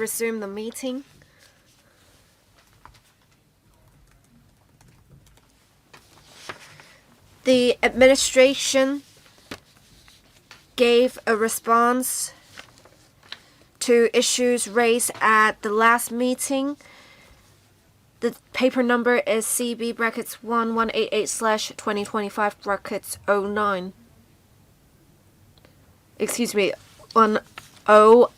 Resume the meeting. The administration gave a response to issues raised at the last meeting. The paper number is CB brackets 1188/2025 brackets 09. Excuse me, 10,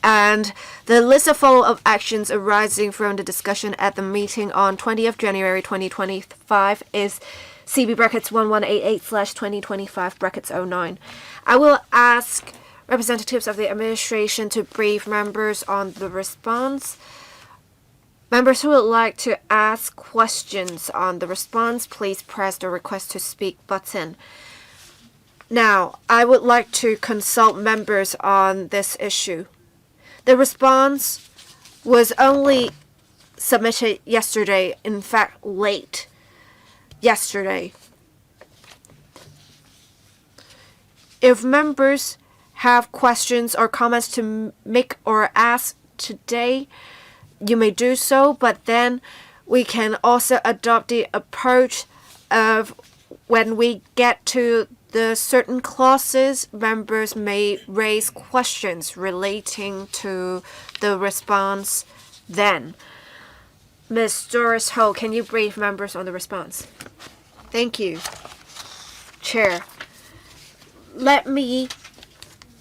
and the list of follow-up actions arising from the discussion at the meeting on 20th January 2025 is CB brackets 1188/2025 brackets 09. I will ask representatives of the administration to brief members on the response. Members who would like to ask questions on the response, please press the request to speak button. Now, I would like to consult members on this issue. The response was only submitted yesterday, in fact, late yesterday. If members have questions or comments to make or ask today, you may do so, but then we can also adopt the approach of when we get to the certain clauses, members may raise questions relating to the response then. Ms. Doris Ho, can you brief members on the response? Thank you, Chair. Let me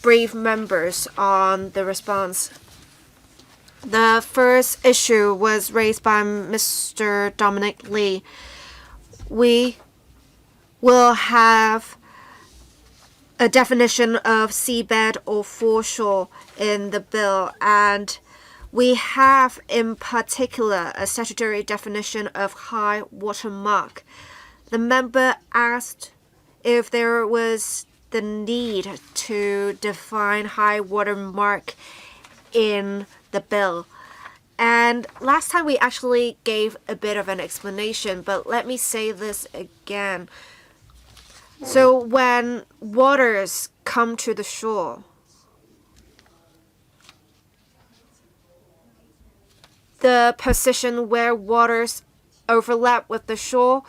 brief members on the response. The first issue was raised by Mr. Dominic Lee. We will have a definition of seabed or foreshore in the bill, and we have in particular a statutory definition of high water mark. The member asked if there was the need to define high water mark in the bill. And last time we actually gave a bit of an explanation, but let me say this again. So when waters come to the shore, the position where waters overlap with the shore,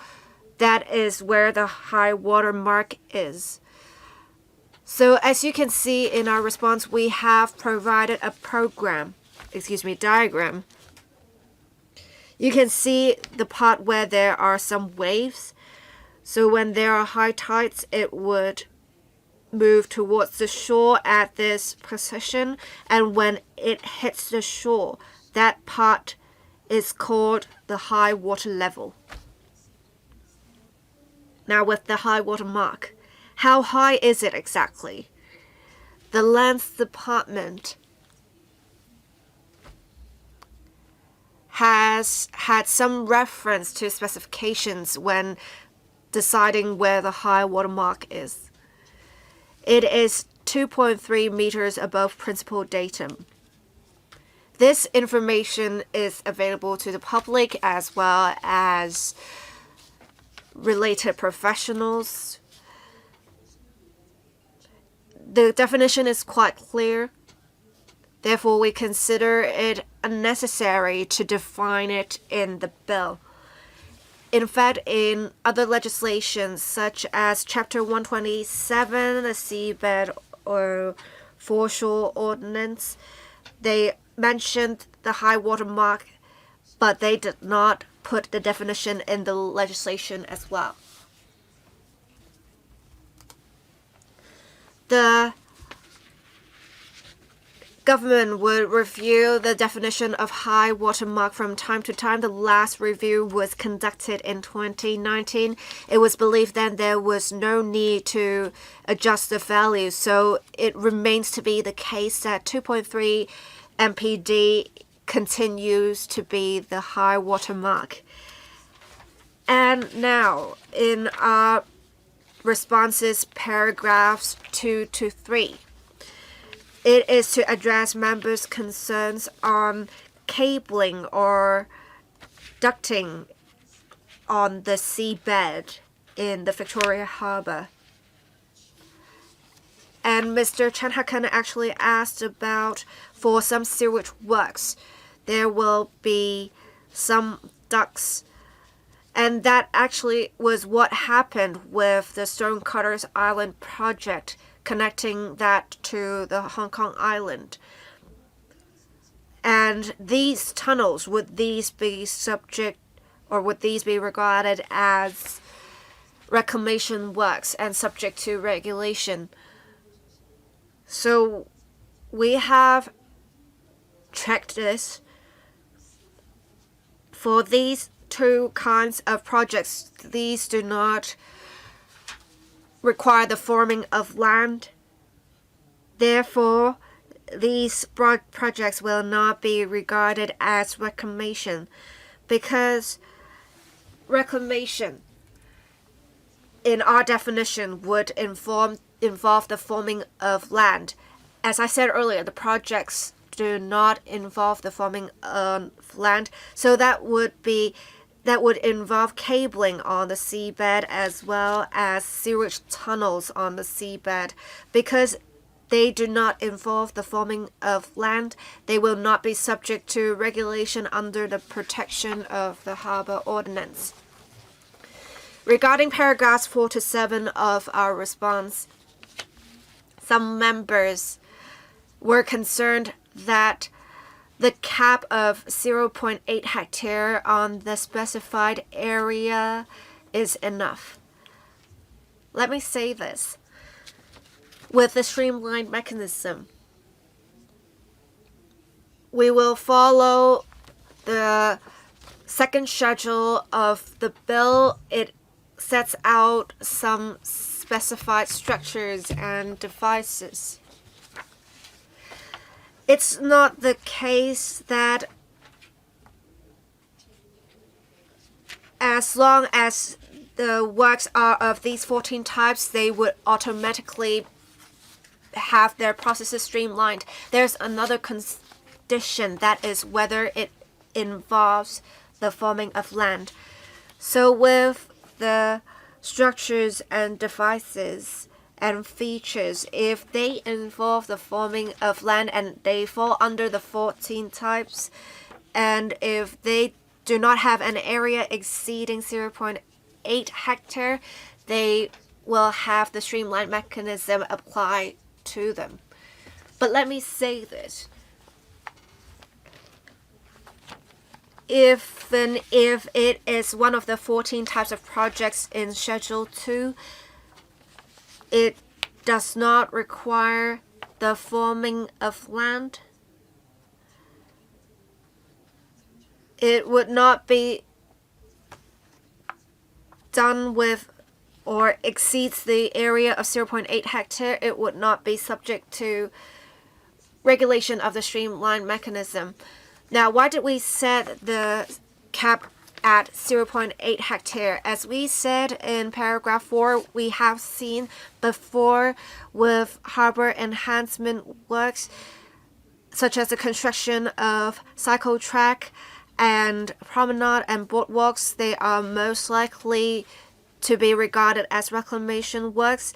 that is where the high water mark is. So as you can see in our response, we have provided a diagram. You can see the part where there are some waves. So when there are high tides, it would move towards the shore at this position. And when it hits the shore, that part is called the high water level. Now with the high water mark, how high is it exactly? The Lands Department has had some reference to specifications when deciding where the high water mark is. It is 2.3 meters above principal datum. This information is available to the public as well as related professionals. The definition is quite clear. Therefore, we consider it unnecessary to define it in the bill. In fact, in other legislations, such as Chapter 127, the Seabed or Foreshore Ordinance, they mentioned the high water mark, but they did not put the definition in the legislation as well. The government would review the definition of high water mark from time to time. The last review was conducted in 2019. It was believed then there was no need to adjust the value, so it remains to be the case that 2.3 MPD continues to be the high water mark. And now, in our responses paragraphs 2 to 3, it is to address members' concerns on cabling or ducting on the seabed in the Victoria Harbour. And Mr. Chan Hakan actually asked about for some sewage works there will be some ducks. And that actually was what happened with the Stonecutters Island project, connecting that to the Hong Kong island. And these tunnels, would these be regarded as reclamation works and subject to regulation? So we have checked this. For these two kinds of projects, these do not require the forming of land. Therefore, these projects will not be regarded as reclamation, because reclamation, in our definition, would involve the forming of land. As I said earlier, the projects do not involve the forming of land, so that would involve cabling on the seabed as well as sewage tunnels on the seabed. Because they do not involve the forming of land, they will not be subject to regulation under the protection of the Harbour Ordinance. Regarding paragraphs 4 to 7 of our response, some members were concerned that the cap of 0.8 hectare on the specified area is enough. Let me say this. With the streamlined mechanism, we will follow the second schedule of the bill. It sets out some specified structures and devices. It's not the case that as long as the works are of these 14 types, they would automatically have their processes streamlined. There's another condition, that is whether it involves the forming of land. So with the structures and devices and features, if they involve the forming of land and they fall under the 14 types, and if they do not have an area exceeding 0.8 hectare, they will have the streamlined mechanism apply to them. But let me say this. If it is one of the 14 types of projects in Schedule 2, it does not require the forming of land. It would not be done with or exceeds the area of 0.8 hectare. It would not be subject to regulation of the streamlined mechanism. Now, why did we set the cap at 0.8 hectare? As we said in paragraph 4, we have seen before with harbour enhancement works, such as the construction of cycle track and promenade and boardwalks, they are most likely to be regarded as reclamation works.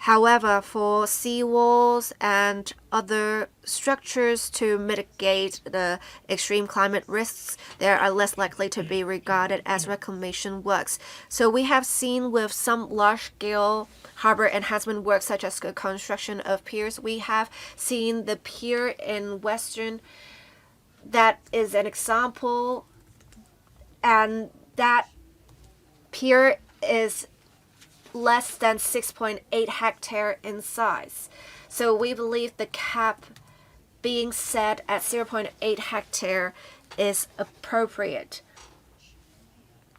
However, for seawalls and other structures to mitigate the extreme climate risks, they are less likely to be regarded as reclamation works. So we have seen with some large-scale harbour enhancement works, such as the construction of piers, we have seen the pier in Western. That is an example, and that pier is less than 6.8 hectare in size. So we believe the cap being set at 0.8 hectare is appropriate.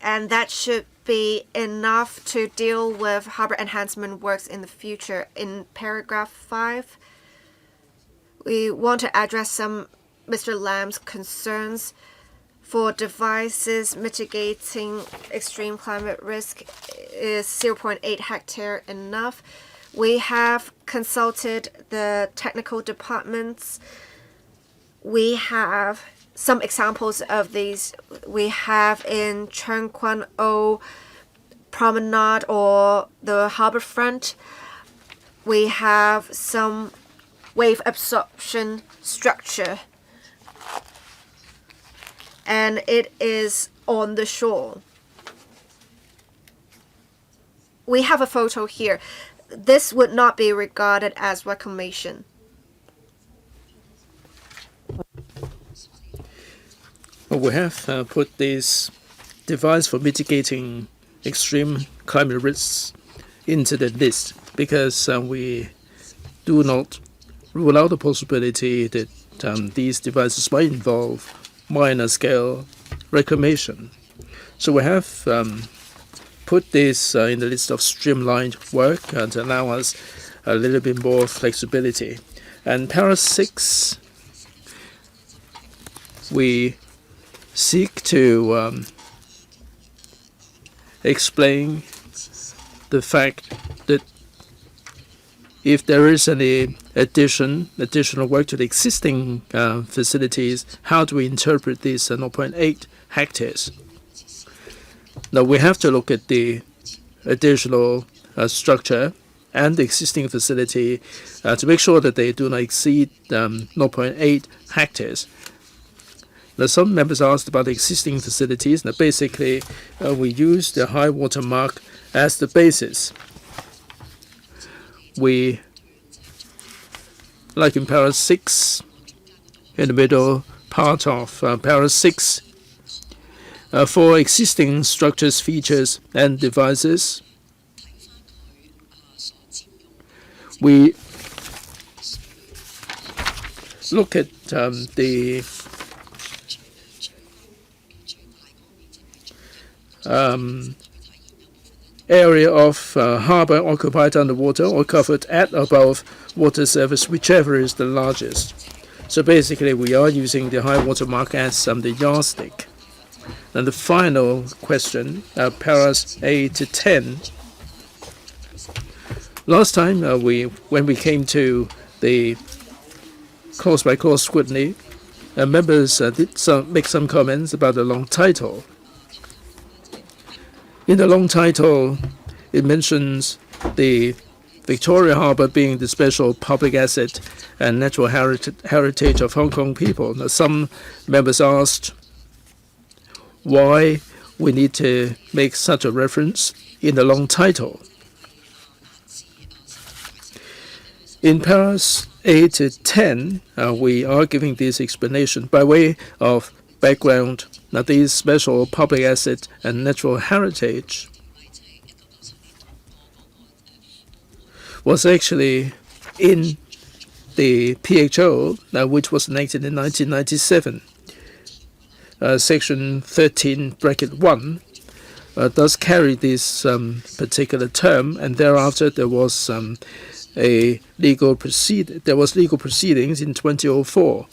And that should be enough to deal with harbour enhancement works in the future. In paragraph 5, we want to address some Mr. Lam's concerns. For devices mitigating extreme climate risk, is 0.8 hectare enough? We have consulted the technical departments. We have some examples of these. We have in Cheung Kwan O Promenade or the harbour front, we have some wave absorption structure. and it is on the shore. We have a photo here. This would not be regarded as reclamation. Well, we have put this device for mitigating extreme climate risks into the list because we do not rule out the possibility that these devices might involve minor scale reclamation. So we have put this in the list of streamlined work to allow us a little bit more flexibility. And para 6, we seek to explain the fact that if there is any additional work to the existing facilities, how do we interpret this 0.8 hectares? Now we have to look at the additional structure and the existing facility to make sure that they do not exceed 0.8 hectares. Now, some members asked about the existing facilities. Now, basically, we use the high water mark as the basis. We, like in para 6, in the middle part of para 6, for existing structures, features, and devices, we look at the area of harbour occupied underwater or covered at above water surface, whichever is the largest. So basically, we are using the high water mark as the yardstick. And the final question, paras 8 to 10. Last time, when we came to the clause-by-clause scrutiny, members did make some comments about the long title. In the long title, it mentions the Victoria Harbour being the special public asset and natural heritage of Hong Kong people. Now, some members asked why we need to make such a reference in the long title. In paras 8 to 10, we are giving this explanation by way of background. Now, these special public asset and natural heritage was actually in the PHO, which was enacted in 1997. Section 13, bracket 1, does carry this particular term, and thereafter there was legal proceedings in 2004.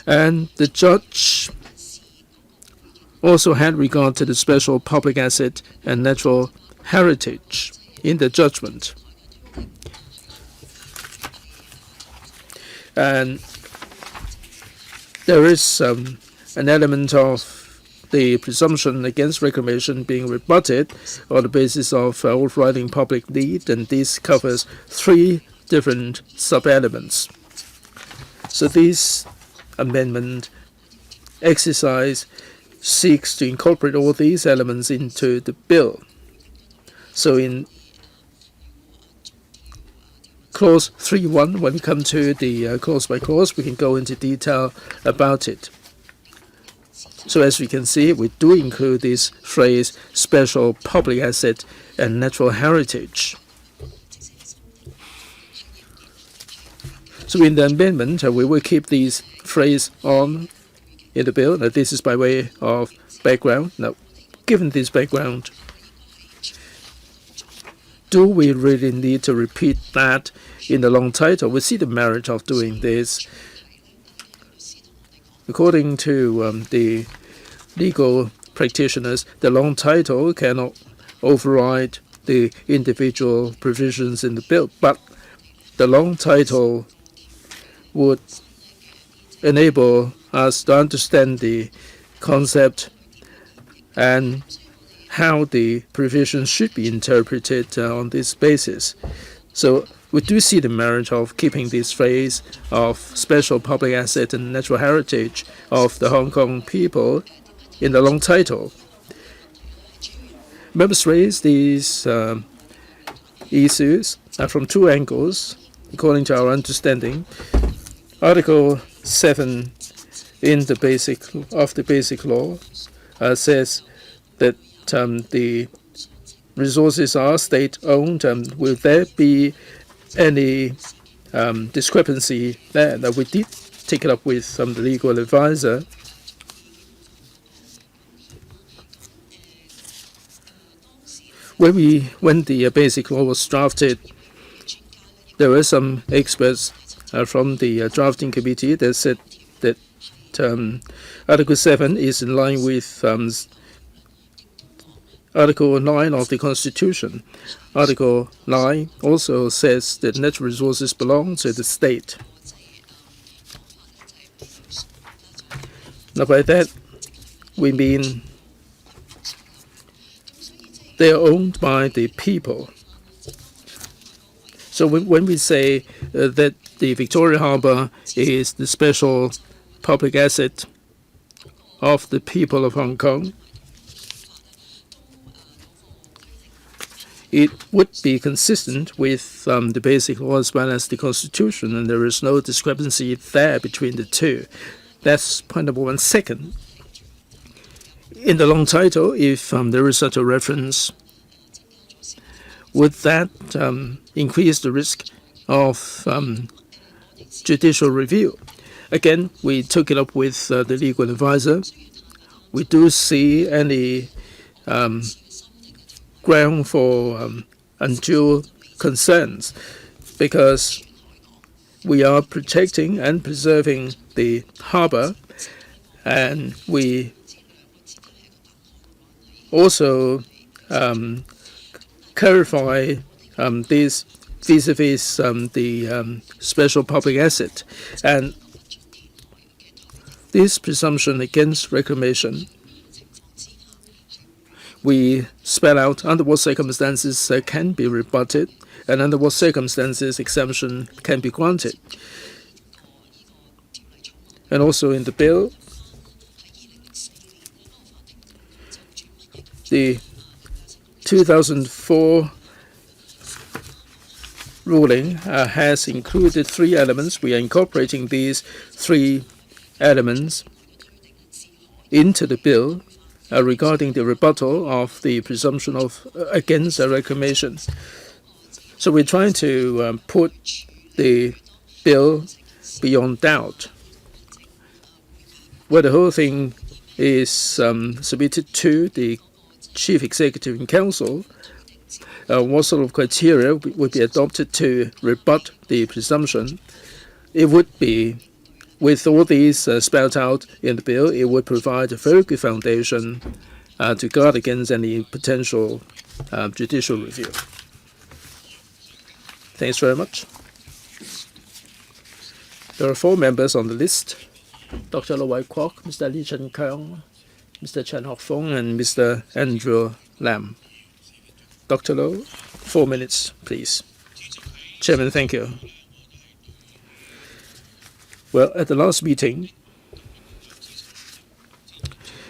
And the judge also had regard to the special public asset and natural heritage in the judgment. And there is an element of the presumption against reclamation being rebutted on the basis of overriding public need, and this covers 3 different sub-elements. So this amendment exercise seeks to incorporate all these elements into the bill. So in clause 3.1, when we come to the clause by clause, we can go into detail about it. So as we can see, we do include this phrase, special public asset and natural heritage. So in the amendment, we will keep this phrase on in the bill. Now, this is by way of background. Now, given this background, do we really need to repeat that in the long title? We see the merit of doing this. According to the legal practitioners, the long title cannot override the individual provisions in the bill, but the long title would enable us to understand the concept and how the provisions should be interpreted on this basis. So we do see the merit of keeping this phrase of special public asset and natural heritage of the Hong Kong people in the long title. Members raised these issues from two angles, according to our understanding. Article 7 in the basic law says that the resources are state-owned. Will there be any discrepancy there? That we did take it up with the legal advisor. When the basic law was drafted, there were some experts from the drafting committee that said that Article 7 is in line with Article 9 of the Constitution. Article 9 also says that natural resources belong to the state. Now, by that, we mean they are owned by the people. So when we say that the Victoria Harbour is the special public asset of the people of Hong Kong, it would be consistent with the basic law as well as the Constitution, and there is no discrepancy there between the two. That's point number one. Second, in the long title, if there is such a reference, would that increase the risk of judicial review? Again, we took it up with the legal advisor. We do see any ground for undue concerns, because we are protecting and preserving the harbour, and we also clarify this vis-a-vis the special public asset. And this presumption against reclamation, we spell out under what circumstances can be rebutted and under what circumstances exemption can be granted. And also in the bill, the 2004 ruling has included three elements. We are incorporating these three elements into the bill regarding the rebuttal of the presumption of against reclamation. So we're trying to put the bill beyond doubt. Where the whole thing is submitted to the Chief Executive and Council, what sort of criteria would be adopted to rebut the presumption? It would be, with all these spelled out in the bill, it would provide a very good foundation to guard against any potential judicial review. Thanks very much. There are 4 members on the list: Dr. Lo Wai Kwok, Mr. Lee Chen Keung, Mr. Chen Hock Fong, and Mr. Andrew Lam. Dr. Lo, 4 minutes, please. Chairman, thank you. Well, at the last meeting,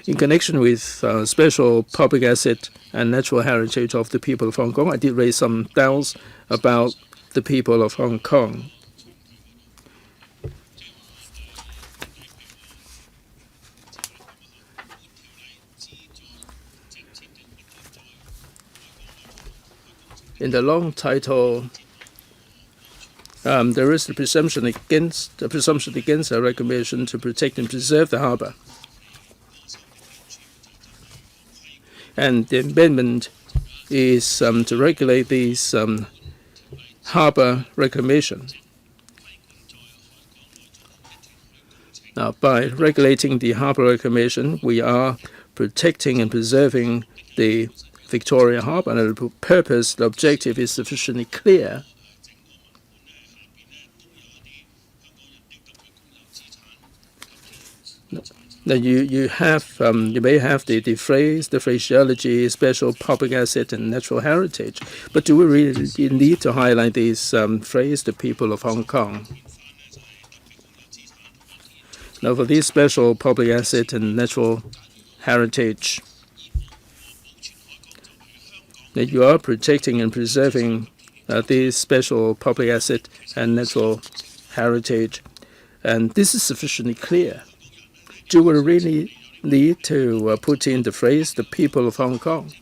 in connection with special public asset and natural heritage of the people of Hong Kong, I did raise some doubts about the people of Hong Kong. In the long title, there is the presumption against a reclamation to protect and preserve the harbour, and the amendment is to regulate these harbour reclamation. Now, by regulating the harbour reclamation, we are protecting and preserving the Victoria Harbour, and the purpose, the objective is sufficiently clear. Now you may have the phrase, the phraseology, special public asset and natural heritage, but do we really need to highlight this phrase, the people of Hong Kong? Now, for this special public asset and natural heritage, that you are protecting and preserving this special public asset and natural heritage, and this is sufficiently clear. Do we really need to put in the phrase, the people of Hong Kong?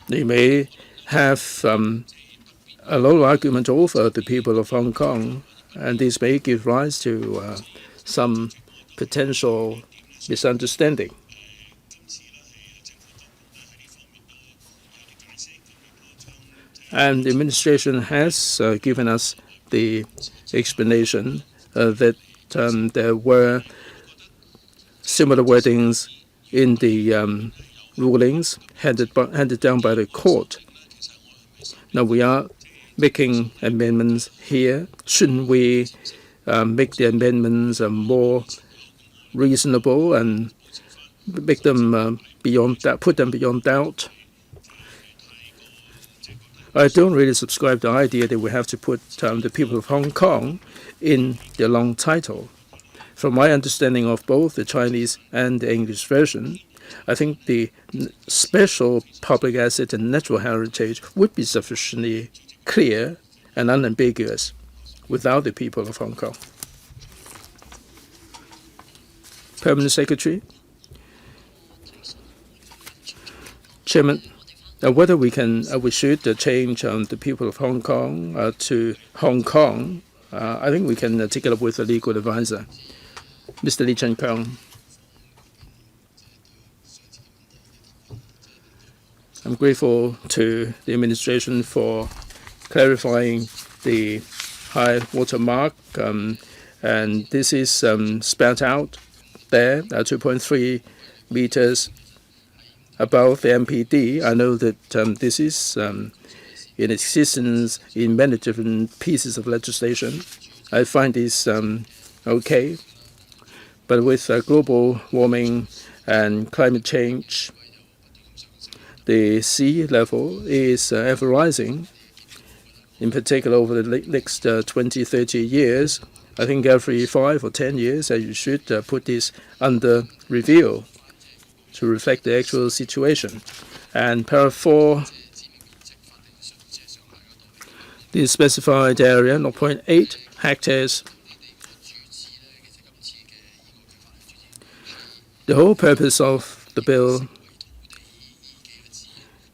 They may have a lot of argument over the people of Hong Kong, and this may give rise to some potential misunderstanding. And the administration has given us the explanation that there were similar wordings in the rulings handed down by the court. Now we are making amendments here. Shouldn't we make the amendments more reasonable and make them put them beyond doubt? I don't really subscribe to the idea that we have to put the people of Hong Kong in the long title. From my understanding of both the Chinese and the English version, I think the special public asset and natural heritage would be sufficiently clear and unambiguous without the people of Hong Kong. Permanent Secretary. Chairman, whether we should change the people of Hong Kong to Hong Kong, I think we can take it up with a legal advisor, Mr. Lee Chen-kung. I'm grateful to the administration for clarifying the high water mark, and this is spelled out there, 2.3 meters above the MPD. I know that this is in existence in many different pieces of legislation. I find this okay, but with global warming and climate change, the sea level is ever rising, in particular over the next 20, 30 years. I think every 5 or 10 years you should put this under review to reflect the actual situation. And para 4, the specified area, 0.8 hectares. The whole purpose of the bill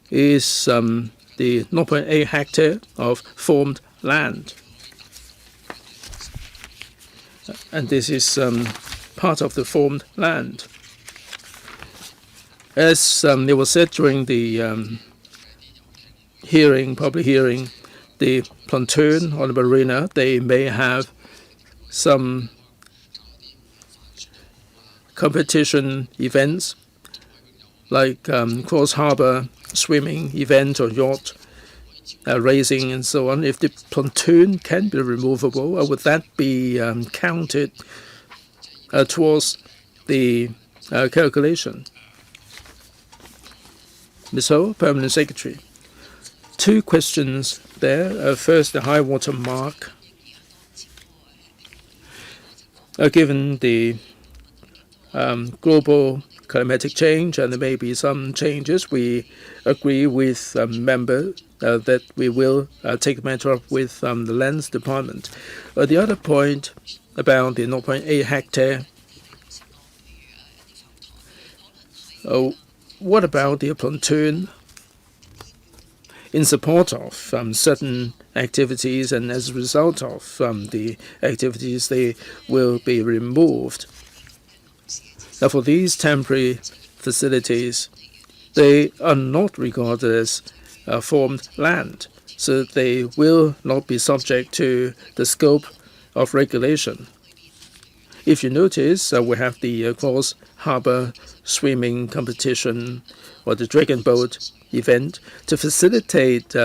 is the 0.8 hectare of formed land. And this is part of the formed land. As it was said during the public hearing, the pontoon or the marina, they may have some competition events like cross harbour swimming event or yacht racing and so on. If the pontoon can be removable, would that be counted towards the calculation? Ms. Ho, Permanent Secretary. 2 questions there. First, the high water mark. Given the global climatic change, and there may be some changes, we agree with member that we will take the matter up with the Lands Department. The other point about the 0.8 hectare, what about the pontoon in support of certain activities, and as a result of the activities, they will be removed? Now, for these temporary facilities, they are not regarded as formed land, so they will not be subject to the scope of regulation. If you notice, we have the cross harbour swimming competition or the dragon boat event to facilitate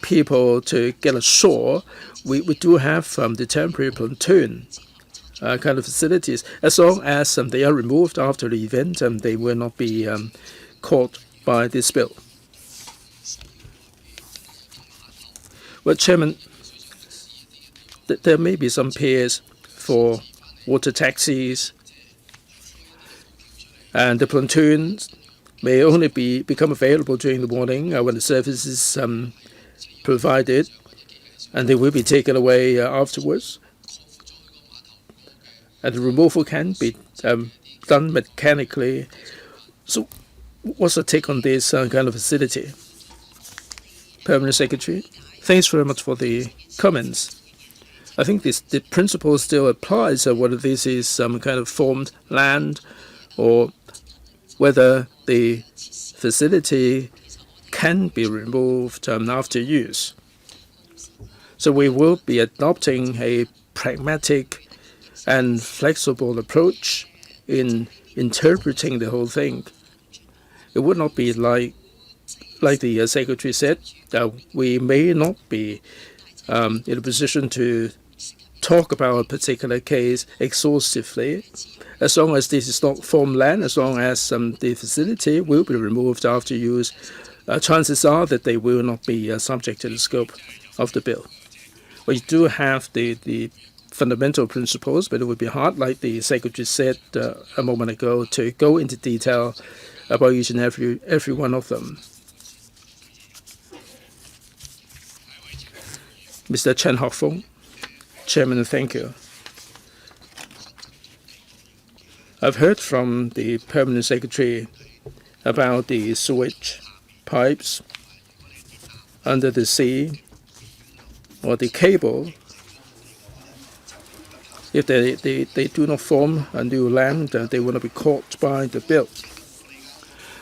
people to get ashore. We do have the temporary pontoon. kind of facilities, as long as they are removed after the event, they will not be caught by this bill. Well, Chairman, there may be some peers for water taxis, and the pontoons may only become available during the morning when the service is provided, and they will be taken away afterwards. And the removal can be done mechanically. So what's the take on this kind of facility? Permanent Secretary, thanks very much for the comments. I think the principle still applies, whether this is some kind of formed land or whether the facility can be removed after use. So we will be adopting a pragmatic and flexible approach in interpreting the whole thing. It would not be like the Secretary said, we may not be in a position to talk about a particular case exhaustively, as long as this is not formed land, as long as the facility will be removed after use. Chances are that they will not be subject to the scope of the bill. We do have the fundamental principles, but it would be hard, like the Secretary said a moment ago, to go into detail about each and every one of them. Mr. Chen Hockfong. Chairman, thank you. I've heard from the Permanent Secretary about the sewage pipes under the sea or the cable. If they do not form a new land, they will not be caught by the bill.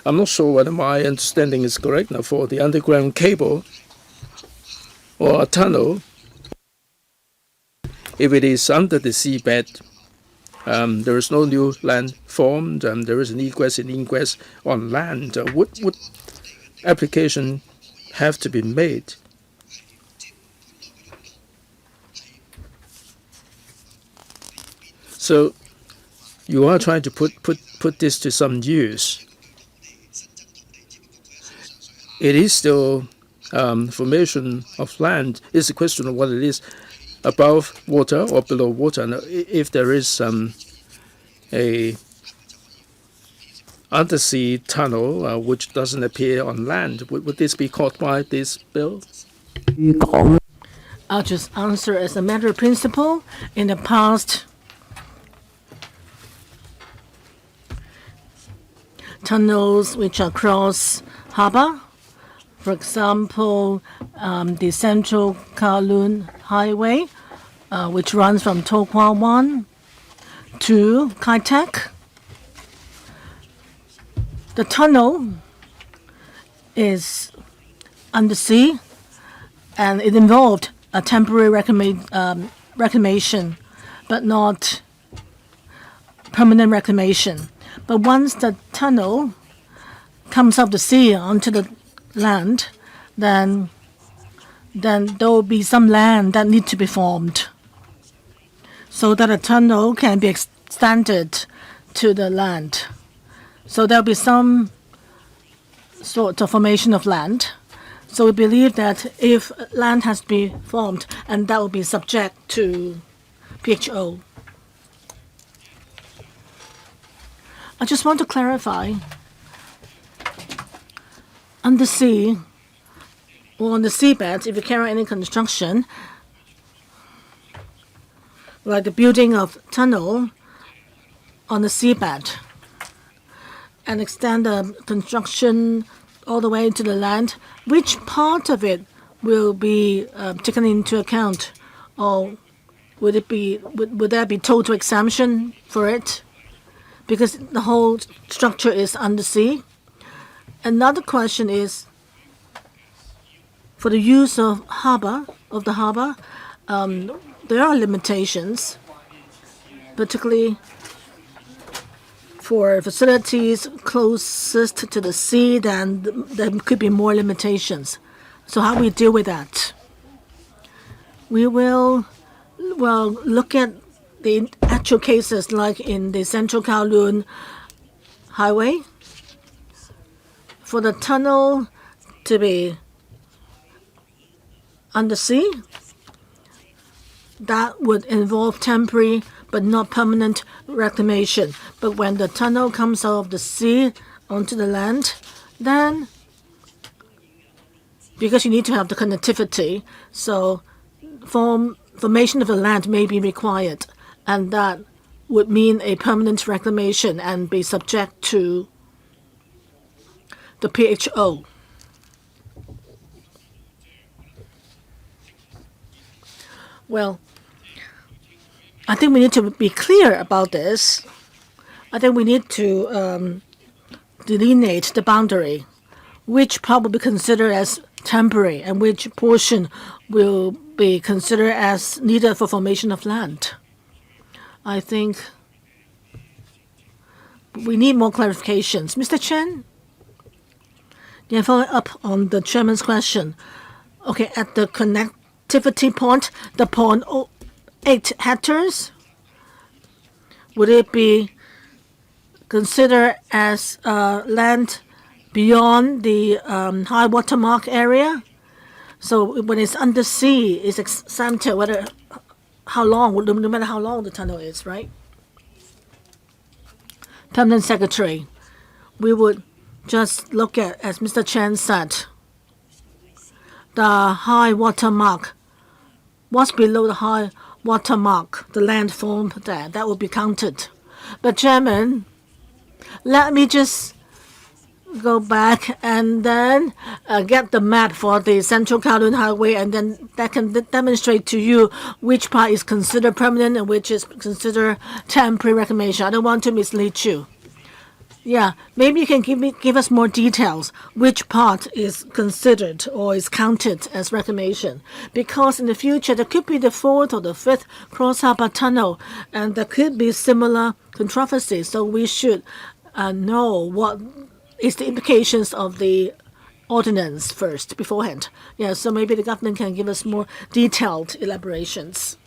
I'm not sure whether my understanding is correct now for the underground cable or a tunnel. If it is under the seabed, there is no new land formed, there is an egress and ingress on land. Would application have to be made? So you are trying to put this to some use. It is still formation of land. It's a question of what it is, above water or below water. And if there is a undersea tunnel which doesn't appear on land, would this be caught by this bill? I'll just answer as a matter of principle. In the past, tunnels which are across Harbour, for example, the Central Kowloon Highway, which runs from To Kwa Wan to Kai Tak. The tunnel is undersea, and it involved a temporary reclamation, but not permanent reclamation. But once the tunnel comes up the sea onto the land, then there will be some land that need to be formed so that a tunnel can be extended to the land. So there will be some sort of formation of land. So we believe that if land has to be formed, and that will be subject to PHO. I just want to clarify, undersea or on the seabed, if you carry any construction, like the building of tunnel on the seabed, and extend the construction all the way to the land, which part of it will be taken into account, or would there be total exemption for it? Because the whole structure is undersea. Another question is, for the use of the harbour, there are limitations, particularly for facilities closest to the sea. Then there could be more limitations. So how we deal with that? We will look at the actual cases like in the Central Kowloon Highway, for the tunnel to be undersea, that would involve temporary but not permanent reclamation. But when the tunnel comes out of the sea onto the land, then because you need to have the connectivity, so formation of the land may be required, and that would mean a permanent reclamation and be subject to the PHO. Well, I think we need to be clear about this. I think we need to delineate the boundary, which part will be considered as temporary and which portion will be considered as needed for formation of land. I think we need more clarifications. Mr. Chen? Yeah, following up on the chairman's question. Okay, at the connectivity point, the 0.08 hectares, would it be considered as land beyond the high water mark area? So when it's undersea, it's exempted whether how long, no matter how long the tunnel is, right? Permanent Secretary, we would just look at, as Mr. Chen said, the high water mark. What's below the high water mark, the landform there, that will be counted. But Chairman, let me just go back and then get the map for the Central Kowloon Highway, and then that can demonstrate to you which part is considered permanent and which is considered temporary reclamation. I don't want to mislead you. Yeah, maybe you can give us more details which part is considered or is counted as reclamation, because in the future there could be the 4th or the 5th Cross Harbour Tunnel, and there could be similar controversies. So we should know what is the implications of the ordinance first, beforehand. Yeah, so maybe the government can give us more detailed elaborations.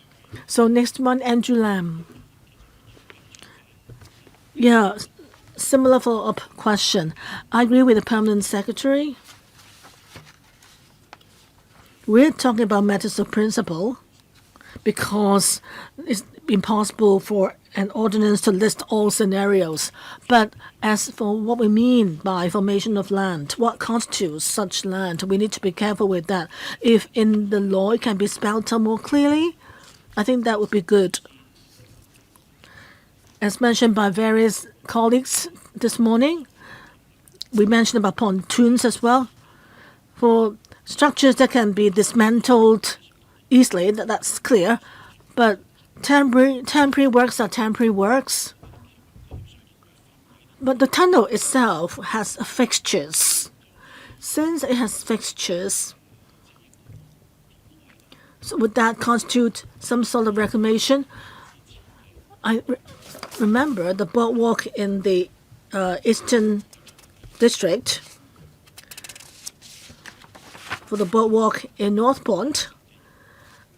So next one, Andrew Lam. Yeah, similar follow-up question. I agree with the Permanent Secretary. We're talking about matters of principle because it's impossible for an ordinance to list all scenarios. But as for what we mean by formation of land, what constitutes such land, we need to be careful with that. If in the law it can be spelled out more clearly, I think that would be good. As mentioned by various colleagues this morning, we mentioned about pontoons as well. For structures that can be dismantled easily, that's clear, but temporary works are temporary works. But the tunnel itself has fixtures. Since it has fixtures, so would that constitute some sort of reclamation? I remember the boardwalk in the Eastern District, for the boardwalk in North Point.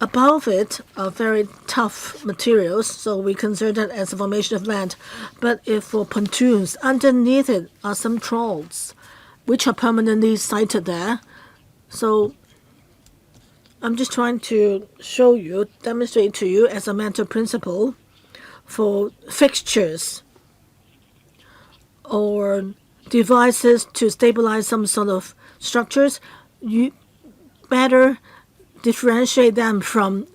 Above it are very tough materials, so we consider that as a formation of land. But if for pontoons, underneath it are some trawls, which are permanently sited there. So I'm just trying to show you, demonstrate to you as a matter of principle, for fixtures or devices to stabilize some sort of structures, you better differentiate them from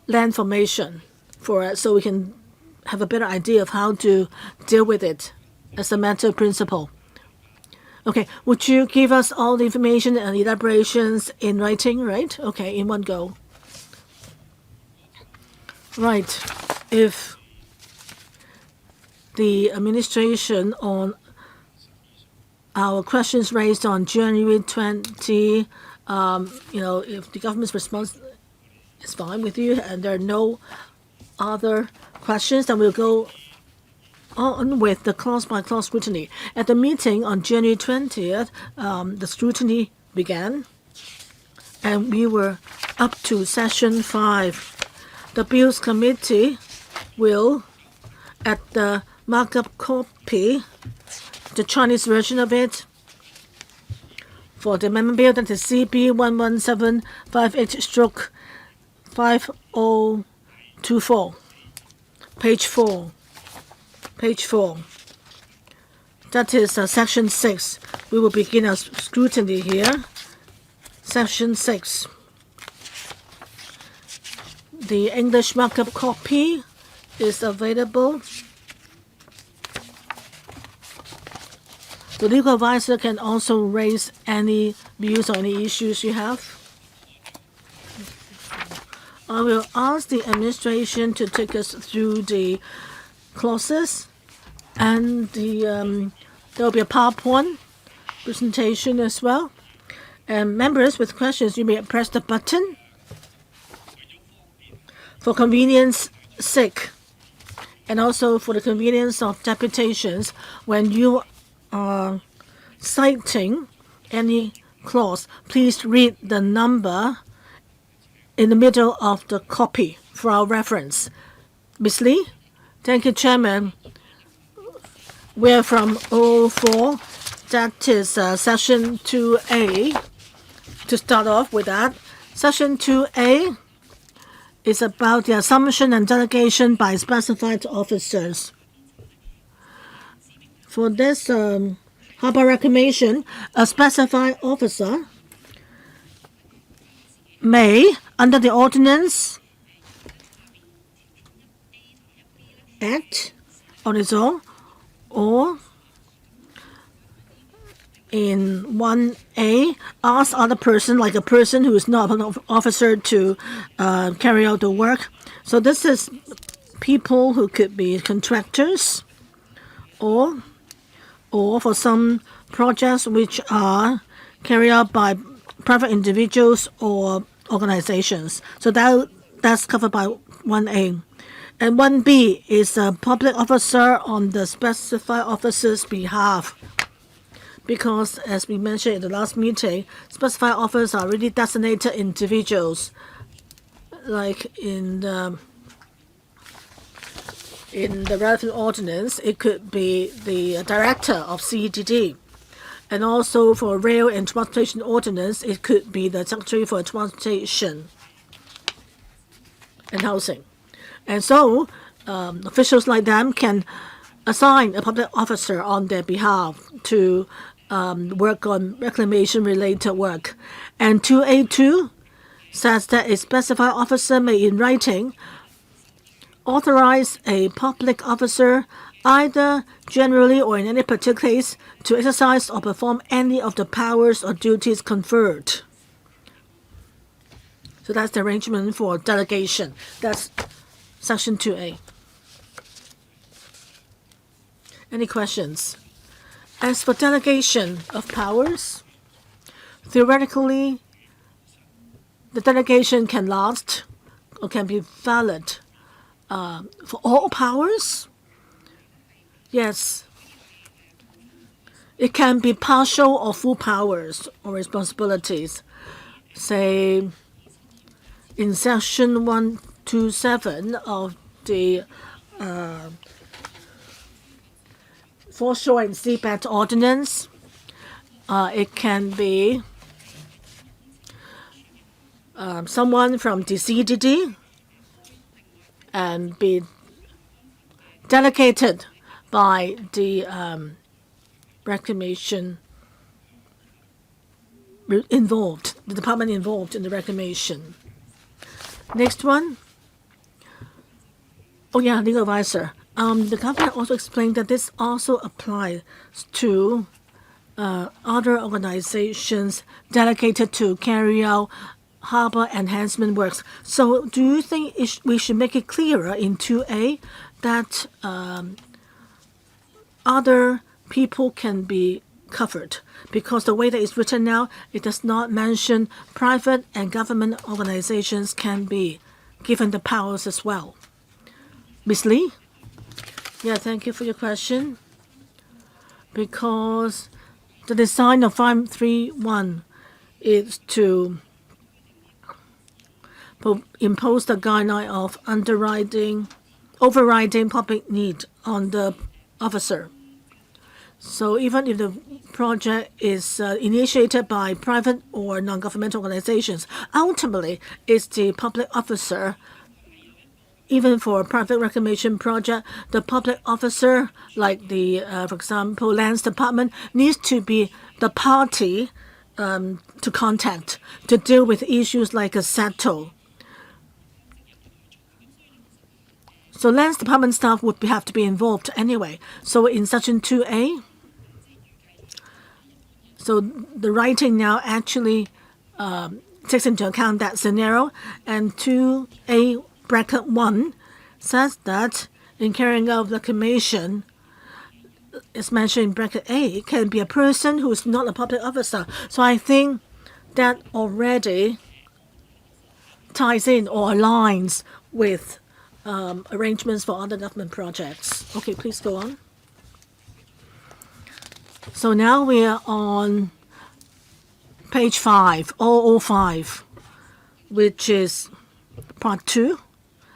land formation so we can have a better idea of how to deal with it as a matter of principle. Okay, would you give us all the information and elaborations in writing, right? Okay, in one go. Right. If the administration on our questions raised on January 20, if the government's response is fine with you and there are no other questions, then we'll go on with the clause-by-clause scrutiny. At the meeting on January 20th, the scrutiny began, and we were up to session 5. The Bills Committee will at the markup copy, the Chinese version of it, for the amendment bill, that is CB 11758/5024, page 4. Page 4. That is section 6. We will begin our scrutiny here. Section 6. The English markup copy is available. The legal advisor can also raise any views or any issues you have. I will ask the administration to take us through the clauses, and there will be a PowerPoint presentation as well. And members with questions, you may press the button. For convenience sake, and also for the convenience of deputations, when you are citing any clause, please read the number in the middle of the copy for our reference. Ms. Lee? Thank you, Chairman. We're from 04, that is Section 2A. To start off with that, Section 2A is about the assumption and delegation by specified officers. For this Harbour reclamation, a specified officer may, under the ordinance, act on its own, or in 1A, ask other person, like a person who is not an officer, to carry out the work. So this is people who could be contractors, or for some projects which are carried out by private individuals or organizations. So that's covered by 1A. And 1B is a public officer on the specified officer's behalf. Because, as we mentioned in the last meeting, specified officers are really designated individuals. Like in the relevant ordinance, it could be the director of CEDD. And also for rail and transportation ordinance, it could be the secretary for transportation and housing. And so officials like them can assign a public officer on their behalf to work on reclamation-related work. And 2A2 says that a specified officer may, in writing, authorize a public officer, either generally or in any particular case, to exercise or perform any of the powers or duties conferred. So that's the arrangement for delegation. That's Section 2A. Any questions? As for delegation of powers, theoretically, the delegation can last or can be valid for all powers. Yes, it can be partial or full powers or responsibilities. Say, in Section 127 of the Foreshore and Seabed Ordinance, it can be someone from the CEDD and be delegated by the reclamation involved, the department involved in the reclamation. Next one. Oh yeah, legal advisor. The government also explained that this also applies to other organizations delegated to carry out harbor enhancement works. So do you think we should make it clearer in 2A that other people can be covered? Because the way that it's written now, it does not mention private and government organizations can be given the powers as well. Ms. Lee? Yeah, thank you for your question. Because the design of 531 is to impose the guideline of underwriting overriding public need on the officer. So even if the project is initiated by private or non-governmental organizations, ultimately it's the public officer. Even for a private reclamation project, the public officer, like the, for example, lands department, needs to be the party to contact to deal with issues like a settle. So lands department staff would have to be involved anyway. So in section 2A, so the writing now actually takes into account that scenario, and 2A bracket 1 says that in carrying out the commission, it's mentioned in bracket A, it can be a person who is not a public officer. So I think that already ties in or aligns with arrangements for other government projects. Okay, please go on. So now we are on page 5, 005, which is part 2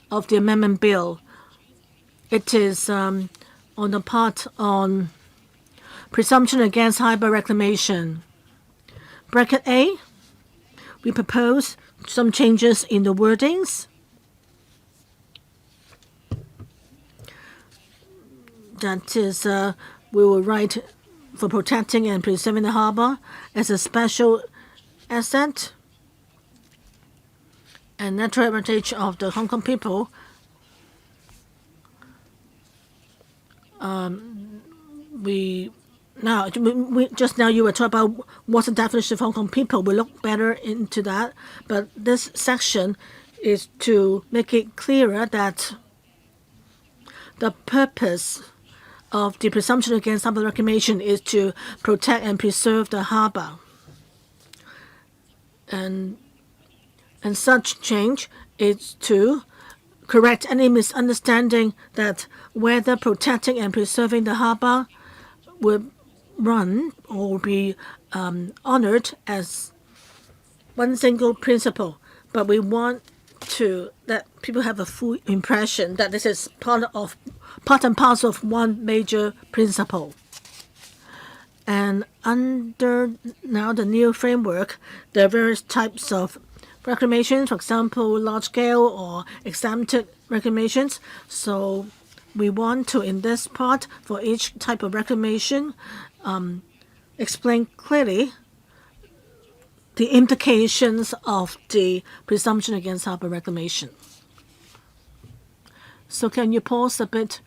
of the amendment bill. It is on the part on presumption against Harbour reclamation. Bracket A, we propose some changes in the wordings. That is, we will write for protecting and preserving the harbour as a special asset and natural heritage of the Hong Kong people. We just now you were talking about what's the definition of Hong Kong people. We look better into that, but this section is to make it clearer that the purpose of the presumption against harbour reclamation is to protect and preserve the harbour. And such change is to correct any misunderstanding that whether protecting and preserving the harbour will run or be honoured as one single principle. But we want to let people have a full impression that this is part and parcel of one major principle. And under now the new framework, there are various types of reclamations, for example, large-scale or exempted reclamations. So we want to, in this part, for each type of reclamation, explain clearly the implications of the presumption against harbour reclamation. So can you pause a bit?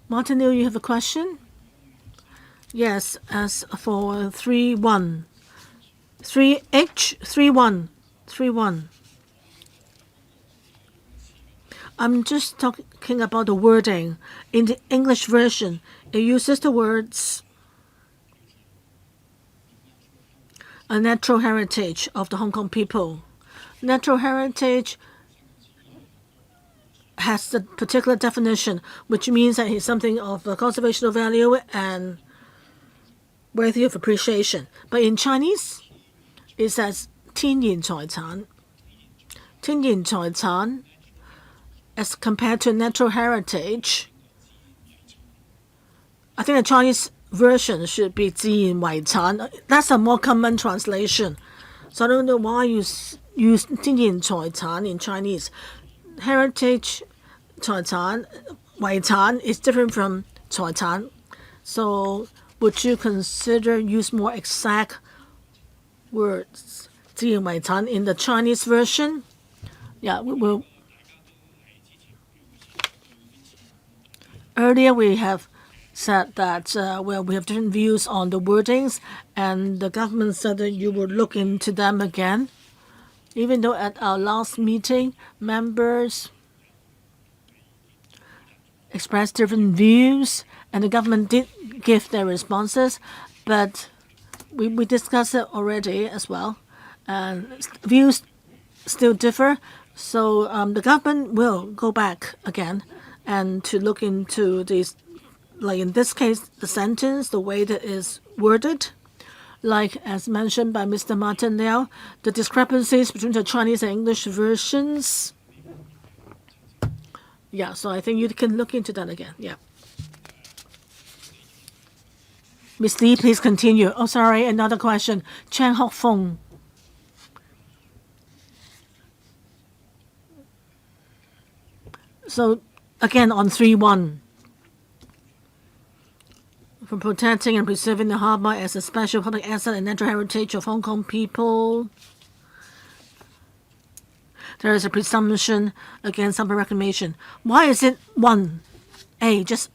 Martin Liu, you have a question? Yes, as for 3.1. 3H, 3.1. I'm just talking about the wording. In the English version, it uses the words a natural heritage of the Hong Kong people. Natural heritage has a particular definition, which means that it's something of a conservational value and worthy of appreciation. But in Chinese, it says 天然財產. 天然財產, as compared to natural heritage, I think the Chinese version should be 自然遺產. That's a more common translation. So I don't know why you use 天然財產 in Chinese. Heritage 財產, 遺產 is different from 財產. So would you consider use more exact words, 自然遺產, in the Chinese version? Yeah, we will. Earlier we have said that we have different views on the wordings, and the government said that you would look into them again. Even though at our last meeting, members expressed different views, and the government did give their responses, but we discussed it already as well, and views still differ. So the government will go back again and to look into these, like in this case, the sentence, the way that is worded. Like as mentioned by Mr. Martin Liao, the discrepancies between the Chinese and English versions Yeah, so I think you can look into that again. Yeah. Miss Lee, please continue. Oh, sorry, another question. Chang Hok Fong. So, again, on 3-1. For protecting and preserving the harbour as a special public asset and natural heritage of Hong Kong people, there is a presumption against harbour reclamation. Why is it one? Just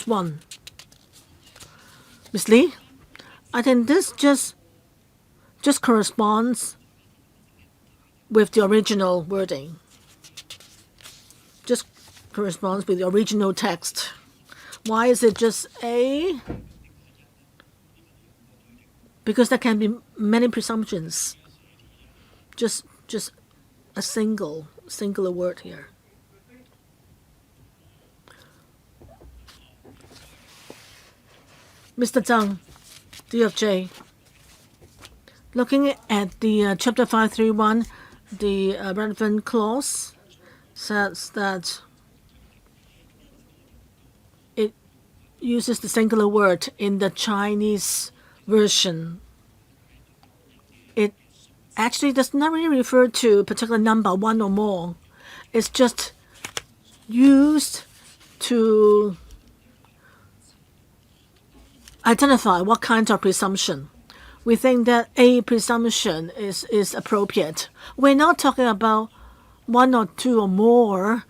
one. Miss Lee, I think this just corresponds with the original wording. Just corresponds with the original text. Why is it just A? Because there can be many presumptions. Just a singular word here. Mr. Zhang, DFJ. Looking at the Chapter 531, the relevant clause says that it uses the singular word in the Chinese version. It actually does not really refer to a particular number, one or more. It's just used to identify what kind of presumption. We think that a presumption is appropriate. We're not talking about one or two or more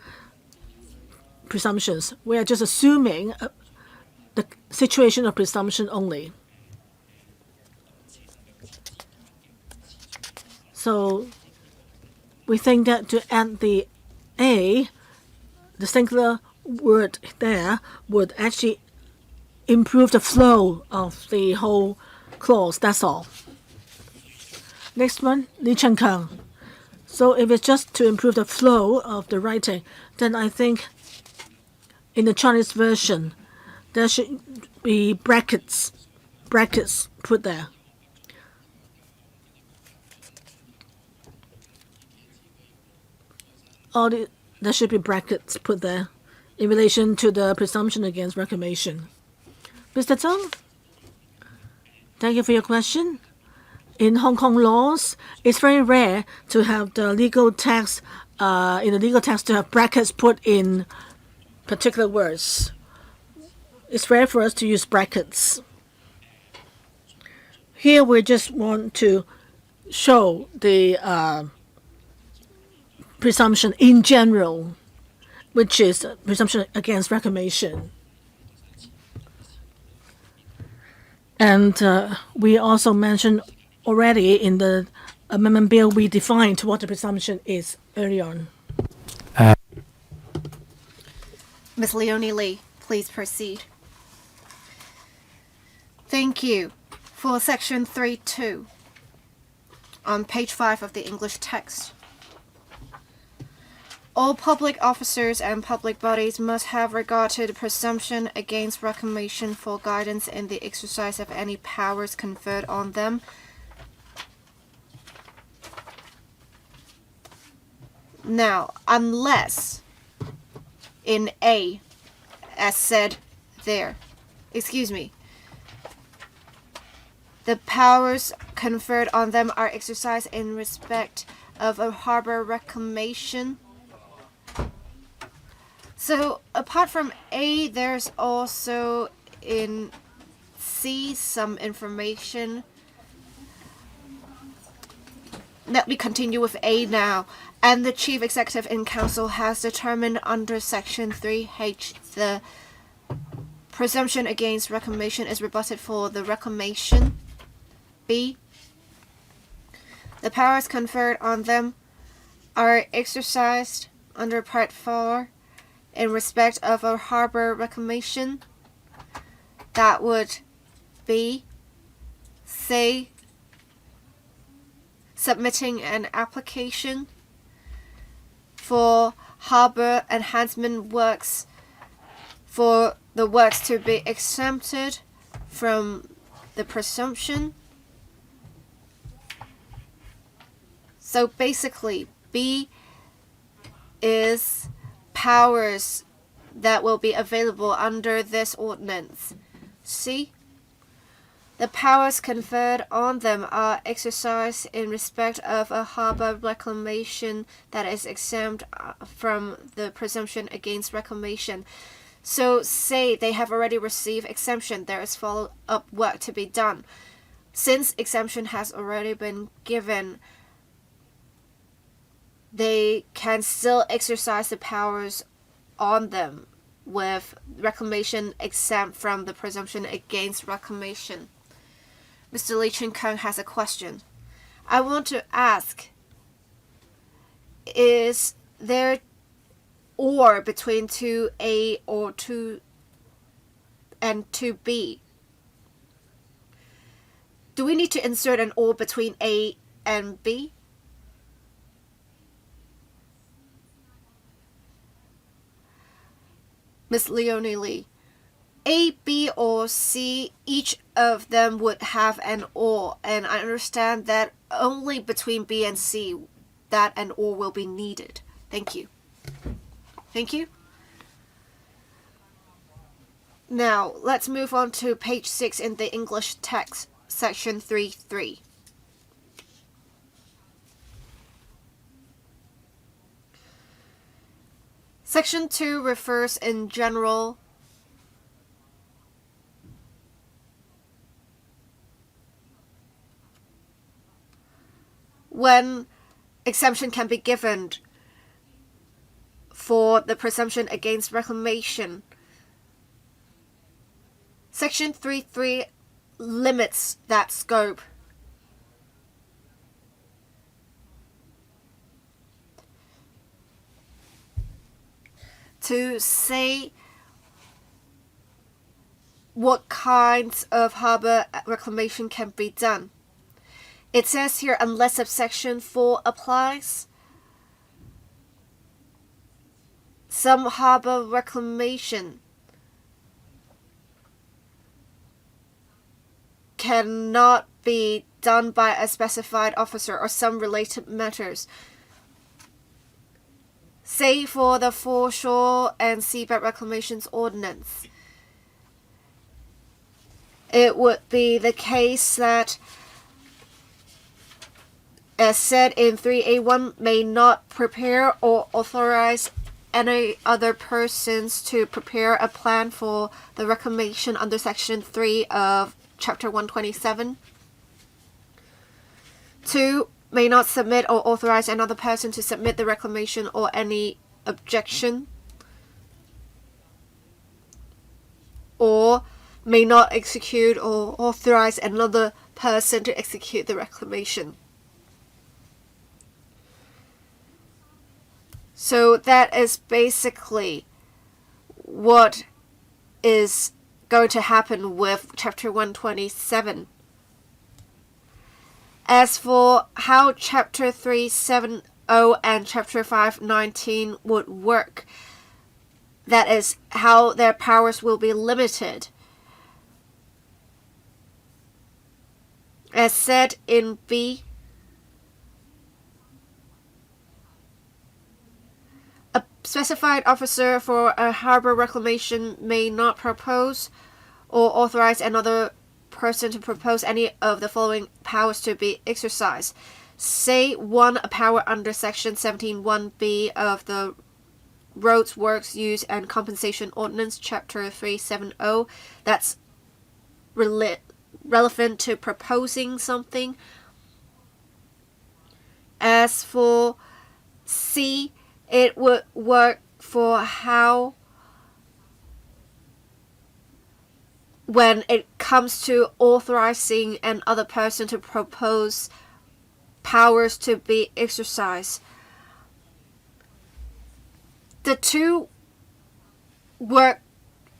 presumptions. We are just assuming the situation of presumption only. So we think that to add the A, the singular word there, would actually improve the flow of the whole clause. That's all. Next one, Li Chenkang. So if it's just to improve the flow of the writing, then I think in the Chinese version there should be brackets put there. There should be brackets put there in relation to the presumption against reclamation. Mr. Zhang, thank you for your question. In Hong Kong laws, it's very rare to have the legal text, in the legal text to have brackets put in particular words. It's rare for us to use brackets. Here we just want to show the presumption in general, which is presumption against reclamation. And we also mentioned already in the amendment bill, we defined what the presumption is early on. Ms. Leonie Lee, please proceed. Thank you. For Section 3.2, on page 5 of the English text, all public officers and public bodies must have regard to the presumption against reclamation for guidance in the exercise of any powers conferred on them. Now, unless in A, as said there, the powers conferred on them are exercised in respect of a harbour reclamation. So apart from A, there's also in C some information. Let me continue with A now. And the Chief Executive in Council has determined under Section 3H the presumption against reclamation is rebutted for the reclamation. B, the powers conferred on them are exercised under Part 4 in respect of a harbour reclamation. That would be, say, submitting an application for harbour enhancement works, for the works to be exempted from the presumption. So basically, B is powers that will be available under this ordinance. C. The powers conferred on them are exercised in respect of a harbour reclamation that is exempt from the presumption against reclamation. So say they have already received exemption, there is follow-up work to be done. Since exemption has already been given, they can still exercise the powers on them with reclamation exempt from the presumption against reclamation. Mr. Lee Chun-kung has a question. I want to ask, is there or between 2A or 2 and 2B? Do we need to insert an or between A and B? Ms. Leonie Lee. A, B, or C, each of them would have an or, and I understand that only between B and C that an or will be needed. Thank you. Thank you. Now, let's move on to page 6 in the English text, section 3.3. Section 2 refers in general when exemption can be given for the presumption against reclamation. Section 3.3 limits that scope. To say what kinds of harbour reclamation can be done. It says here, unless subsection 4 applies, some harbour reclamation cannot be done by a specified officer or some related matters. Say for the Foreshore and Seabed Reclamations Ordinance, it would be the case that, as said in 3A1, may not prepare or authorize any other persons to prepare a plan for the reclamation under Section 3 of Chapter 127. 2. May not submit or authorize another person to submit the reclamation or any objection. Or may not execute or authorize another person to execute the reclamation. So that is basically what is going to happen with Chapter 127. As for how Chapter 370 and Chapter 519 would work, that is, how their powers will be limited. As said in B, a specified officer for a harbour reclamation may not propose or authorize another person to propose any of the following powers to be exercised. Say 1, a power under Section 17(1)(b) of the Roads, Works, Use and Compensation Ordinance, Chapter 370, that's relevant to proposing something. As for C, it would work for how, when it comes to authorizing another person to propose powers to be exercised. The two work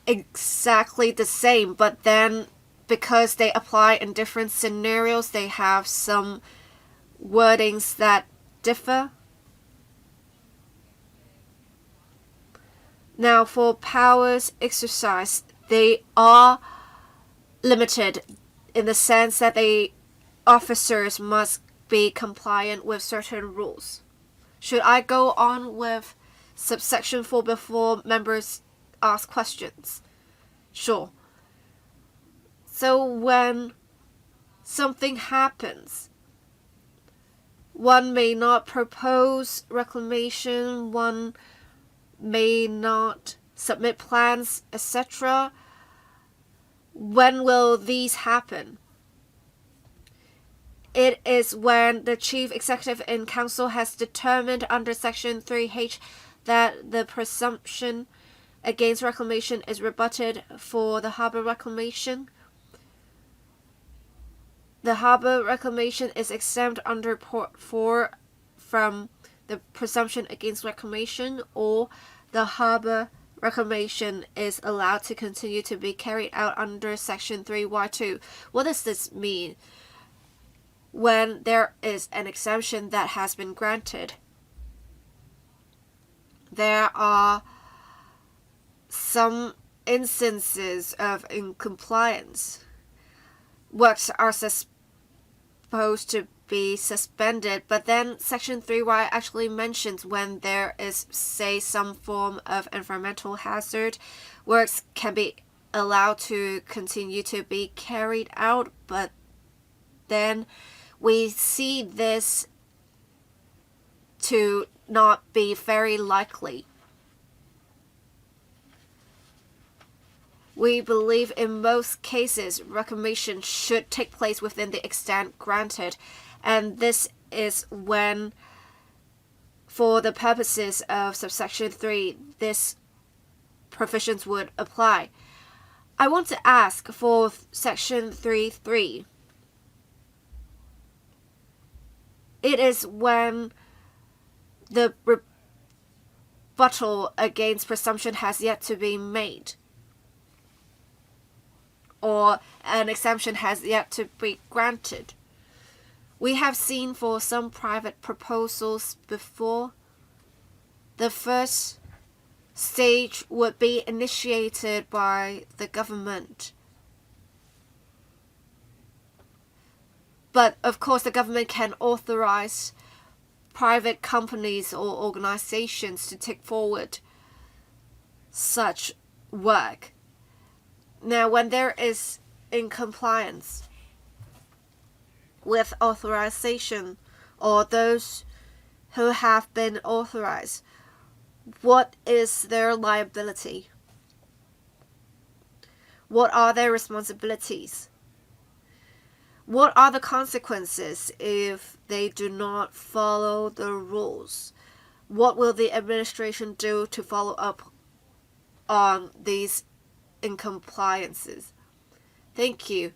exactly the same, but then because they apply in different scenarios, they have some wordings that differ. Now, for powers exercised, they are limited in the sense that the officers must be compliant with certain rules. Should I go on with subsection 4 before members ask questions? Sure. So when something happens, one may not propose reclamation, one may not submit plans, etc. When will these happen? It is when the Chief Executive in Council has determined under Section 3H that the presumption against reclamation is rebutted for the harbour reclamation. The harbour reclamation is exempt under Part 4 from the presumption against reclamation, or the harbour reclamation is allowed to continue to be carried out under Section 3Y2. What does this mean? When there is an exemption that has been granted, there are some instances of incompliance. Works are supposed to be suspended, but then Section 3Y actually mentions when there is, say, some form of environmental hazard, works can be allowed to continue to be carried out, but then we see this to not be very likely. We believe in most cases reclamation should take place within the extent granted, and this is when, for the purposes of subsection 3, this provisions would apply. I want to ask for section 3.3. It is when the rebuttal against presumption has yet to be made, or an exemption has yet to be granted. We have seen for some private proposals before, the first stage would be initiated by the government. But of course, the government can authorize private companies or organizations to take forward such work. Now, when there is incompliance with authorization or those who have been authorized, what is their liability? What are their responsibilities? What are the consequences if they do not follow the rules? What will the administration do to follow up on these incompliances? Thank you.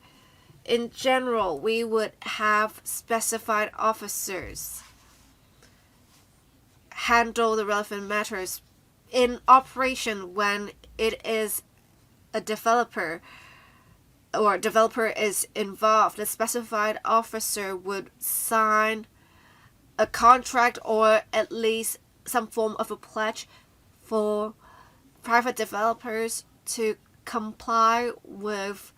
In general, we would have specified officers handle the relevant matters. In operation, when it is a developer or developer is involved, the specified officer would sign a contract or at least some form of a pledge for private developers to comply with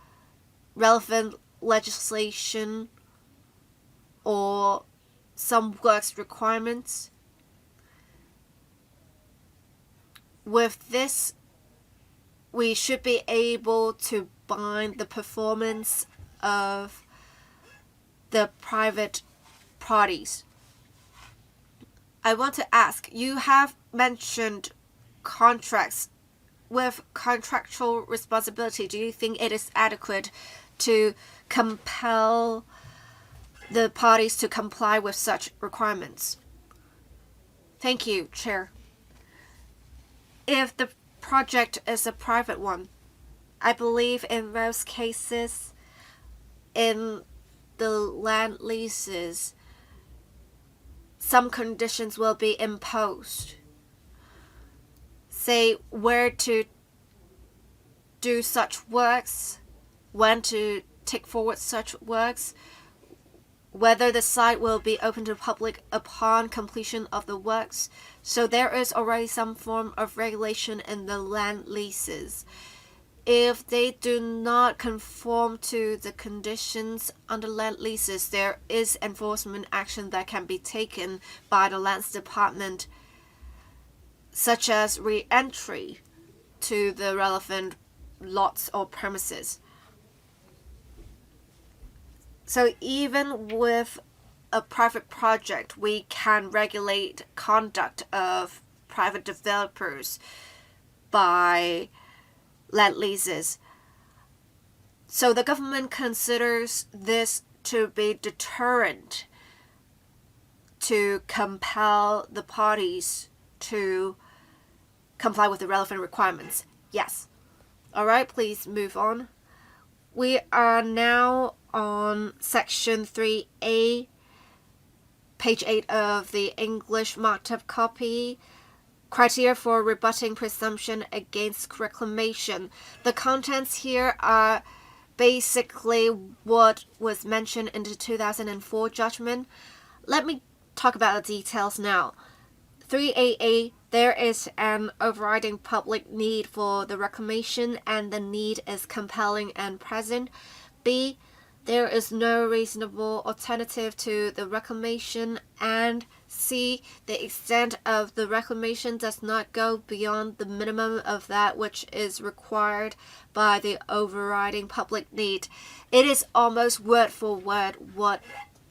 relevant legislation or some works requirements. With this, we should be able to bind the performance of the private parties. I want to ask, you have mentioned contracts with contractual responsibility. Do you think it is adequate to compel the parties to comply with such requirements? Thank you, Chair. If the project is a private one, I believe in most cases, in the land leases, some conditions will be imposed. Say where to do such works, when to take forward such works, whether the site will be open to the public upon completion of the works. So there is already some form of regulation in the land leases. If they do not conform to the conditions under land leases, there is enforcement action that can be taken by the lands department. such as re-entry to the relevant lots or premises. So even with a private project, we can regulate conduct of private developers by land leases. So the government considers this to be deterrent to compel the parties to comply with the relevant requirements. Yes. All right, please move on. We are now on section 3A, page 8 of the English marked up copy. Criteria for rebutting presumption against reclamation. The contents here are basically what was mentioned in the 2004 judgment. Let me talk about the details now. 3AA, there is an overriding public need for the reclamation and the need is compelling and present. B, there is no reasonable alternative to the reclamation. And C, the extent of the reclamation does not go beyond the minimum of that which is required by the overriding public need. It is almost word for word what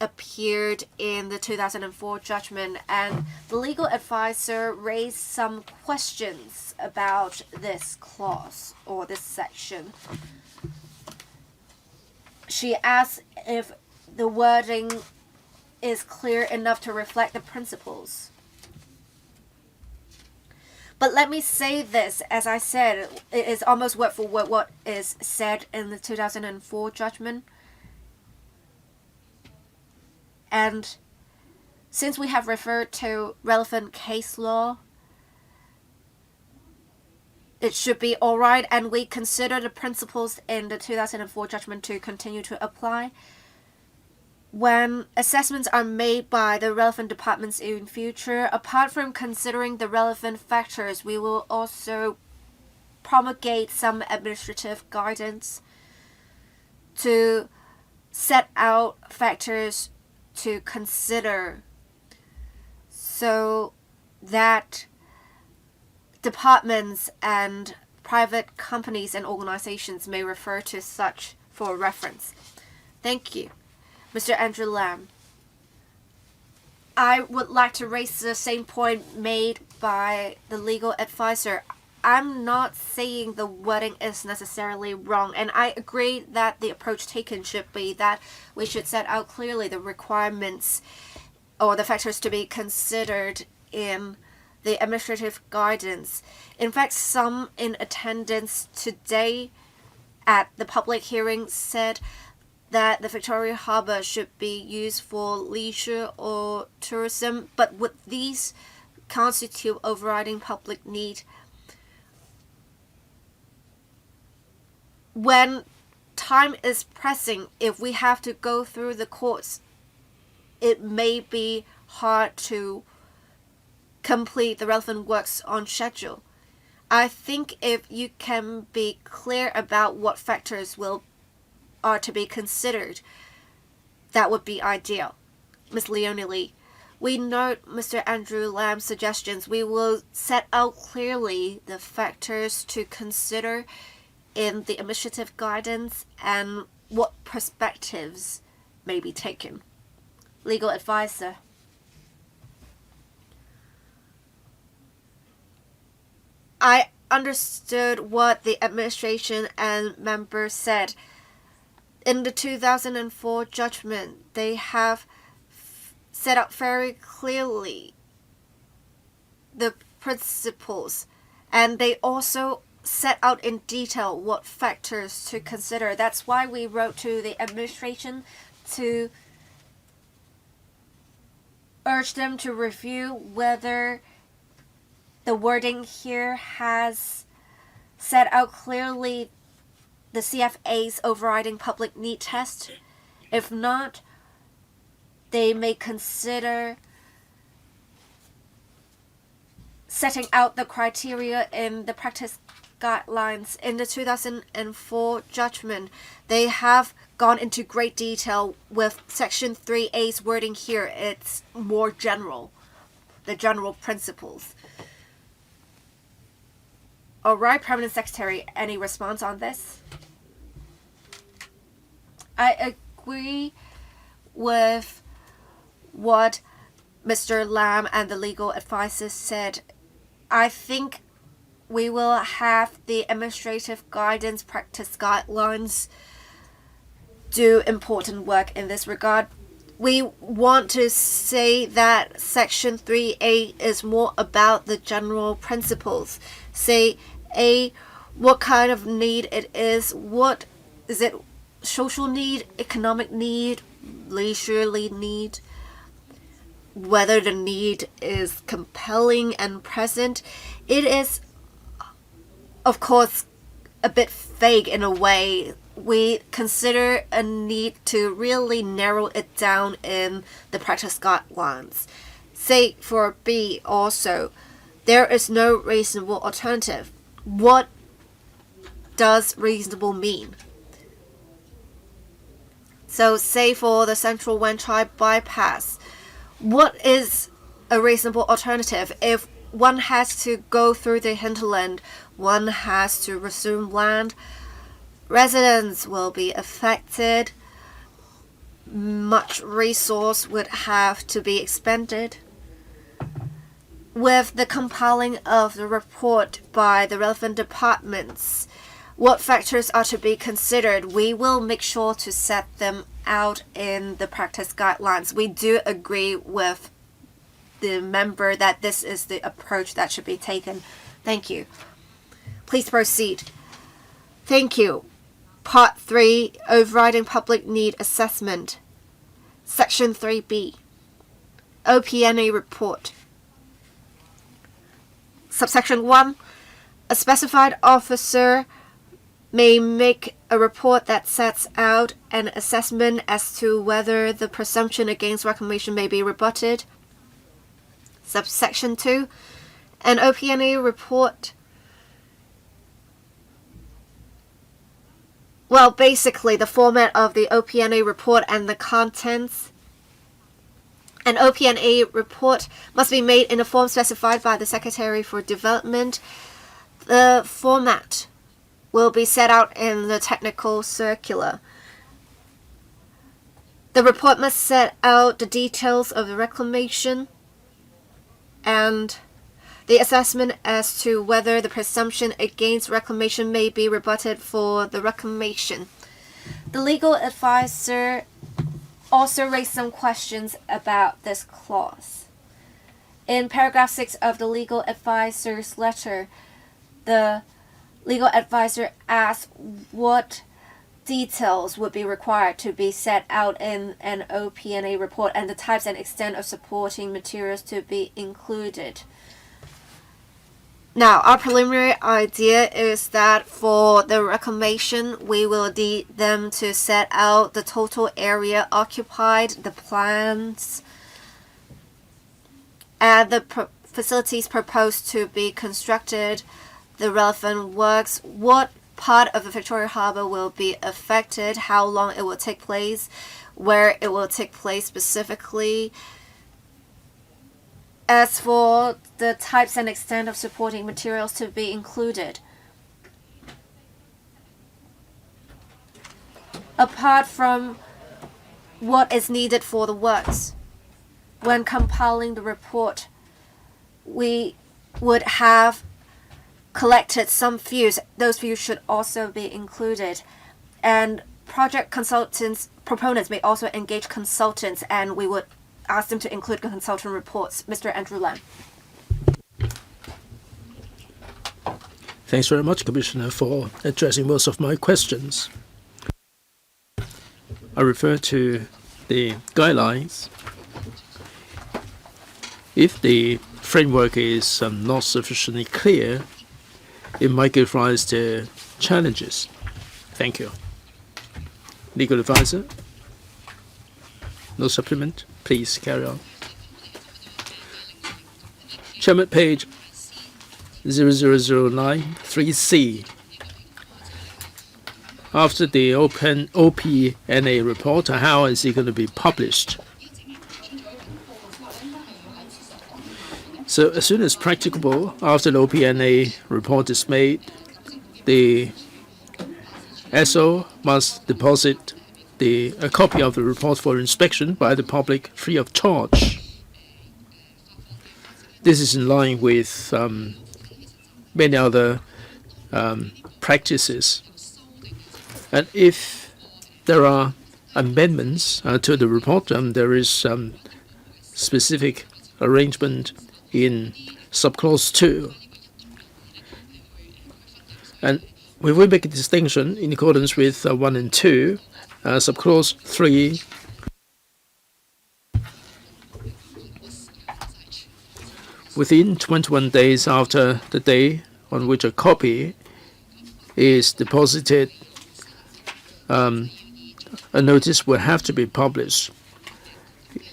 appeared in the 2004 judgment, and the legal advisor raised some questions about this clause or this section. She asked if the wording is clear enough to reflect the principles. But let me say this, as I said, it is almost word for word what is said in the 2004 judgment. And since we have referred to relevant case law, it should be all right, and we consider the principles in the 2004 judgment to continue to apply. When assessments are made by the relevant departments in future, apart from considering the relevant factors, we will also promulgate some administrative guidance to set out factors to consider so that departments and private companies and organizations may refer to such for reference. Thank you. Mr. Andrew Lam. I would like to raise the same point made by the legal advisor. I'm not saying the wording is necessarily wrong, and I agree that the approach taken should be that we should set out clearly the requirements or the factors to be considered in the administrative guidance. In fact, some in attendance today at the public hearing said that the Victoria Harbour should be used for leisure or tourism, but would these constitute overriding public need? When time is pressing, if we have to go through the courts, it may be hard to complete the relevant works on schedule. I think if you can be clear about what factors are to be considered, that would be ideal. Ms. Leonie Lee, we note Mr. Andrew Lam's suggestions. We will set out clearly the factors to consider in the administrative guidance and what perspectives may be taken. Legal advisor. I understood what the administration and members said. In the 2004 judgment, they have set out very clearly the principles, and they also set out in detail what factors to consider. That's why we wrote to the administration to urge them to review whether the wording here has set out clearly the CFA's overriding public need test. If not, they may consider setting out the criteria in the practice guidelines. In the 2004 judgment, they have gone into great detail with Section 3A's wording here. It's more general, the general principles. All right, Permanent Secretary, any response on this? I agree with what Mr. Lam and the legal advisors said. I think we will have the administrative guidance practice guidelines do important work in this regard. We want to say that Section 3A is more about the general principles. Say, A, what kind of need it is, what is it, social need, economic need, leisurely need, whether the need is compelling and present. It is, of course, a bit vague in a way. We consider a need to really narrow it down in the practice guidelines. Say for B also, there is no reasonable alternative. What does reasonable mean? So say for the Central Wan Chai bypass, what is a reasonable alternative? If one has to go through the hinterland, one has to resume land, residents will be affected, much resource would have to be expended. With the compiling of the report by the relevant departments, what factors are to be considered, we will make sure to set them out in the practice guidelines. We do agree with the member that this is the approach that should be taken. Thank you. Please proceed. Thank you. Part 3, Overriding Public Need Assessment. Section 3B. OPNA Report. Subsection 1. A specified officer may make a report that sets out an assessment as to whether the presumption against reclamation may be rebutted. Subsection 2. An OPNA report. Well, basically, the format of the OPNA report and the contents. An OPNA report must be made in a form specified by the Secretary for Development. The format will be set out in the technical circular. The report must set out the details of the reclamation and the assessment as to whether the presumption against reclamation may be rebutted for the reclamation. The legal advisor also raised some questions about this clause. In paragraph 6 of the legal advisor's letter, the legal advisor asked what details would be required to be set out in an OPNA report and the types and extent of supporting materials to be included. Now, our preliminary idea is that for the reclamation, we will need them to set out the total area occupied, the plans, and the facilities proposed to be constructed, the relevant works, what part of the Victoria Harbour will be affected, how long it will take place, where it will take place specifically. As for the types and extent of supporting materials to be included, apart from what is needed for the works, when compiling the report, we would have collected some views. Those views should also be included. And project proponents may also engage consultants, and we would ask them to include consultant reports. Mr. Andrew Lam. Thanks very much, Commissioner, for addressing most of my questions. I refer to the guidelines. If the framework is not sufficiently clear, it might give rise to challenges. Thank you. Legal advisor? No supplement? Please carry on. Chairman, page 00093C. After the OPNA report, how is it going to be published? So as soon as practicable, after the OPNA report is made, the SO must deposit a copy of the report for inspection by the public free of charge. This is in line with many other practices. And if there are amendments to the report, there is specific arrangement in subclause 2. And we will make a distinction in accordance with 1 and 2. Subclause 3 within 21 days after the day on which a copy is deposited, a notice will have to be published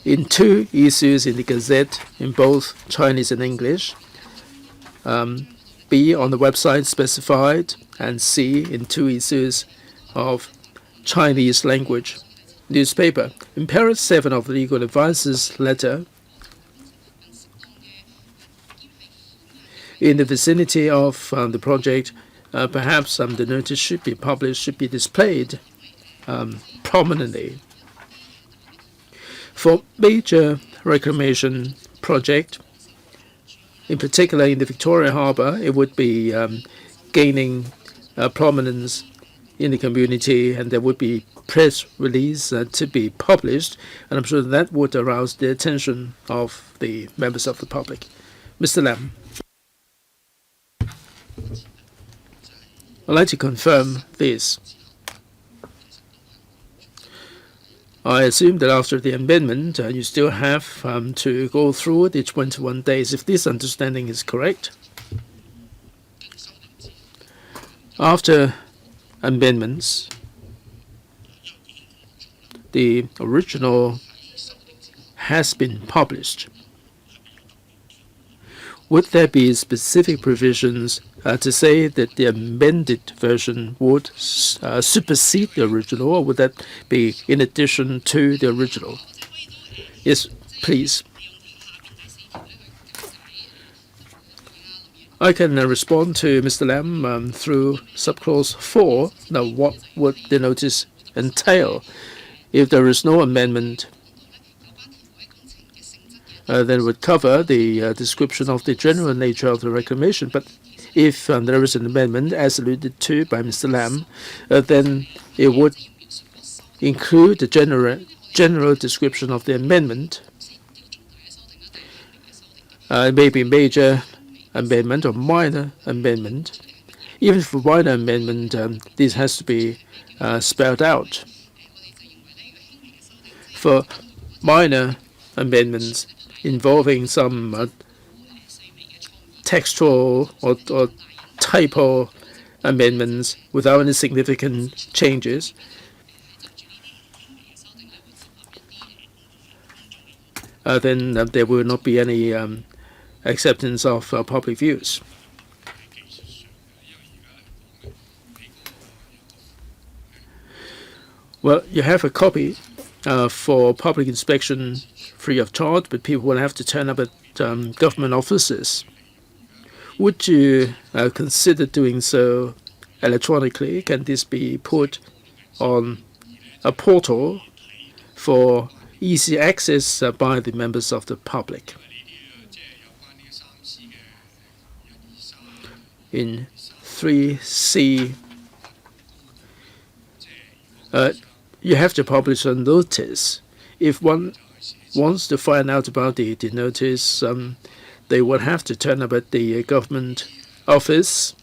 in 2 issues in the Gazette in both Chinese and English, B on the website specified, and C in 2 issues of Chinese language newspaper. In paragraph 7 of the legal advisor's letter, in the vicinity of the project, perhaps the notice should be published, should be displayed prominently. For major reclamation project, in particular in the Victoria Harbour, it would be gaining prominence in the community, and there would be press release to be published, and I'm sure that would arouse the attention of the members of the public. Mr. Lam. I'd like to confirm this. I assume that after the amendment, you still have to go through the 21 days, if this understanding is correct. After amendments, the original has been published. Would there be specific provisions to say that the amended version would supersede the original, or would that be in addition to the original? Yes, please. I can respond to Mr. Lam through subclause 4. Now, what would the notice entail? If there is no amendment, then it would cover the description of the general nature of the reclamation. But if there is an amendment, as alluded to by Mr. Lam, then it would include the general description of the amendment. It may be major amendment or minor amendment. Even for minor amendment, this has to be spelled out. For minor amendments involving some textual or typo amendments without any significant changes, then there will not be any acceptance of public views. Well, you have a copy for public inspection free of charge, but people will have to turn up at government offices. Would you consider doing so electronically? Can this be put on a portal for easy access by the members of the public? In 3C, you have to publish a notice. If one wants to find out about the notice, they would have to turn up at the government office.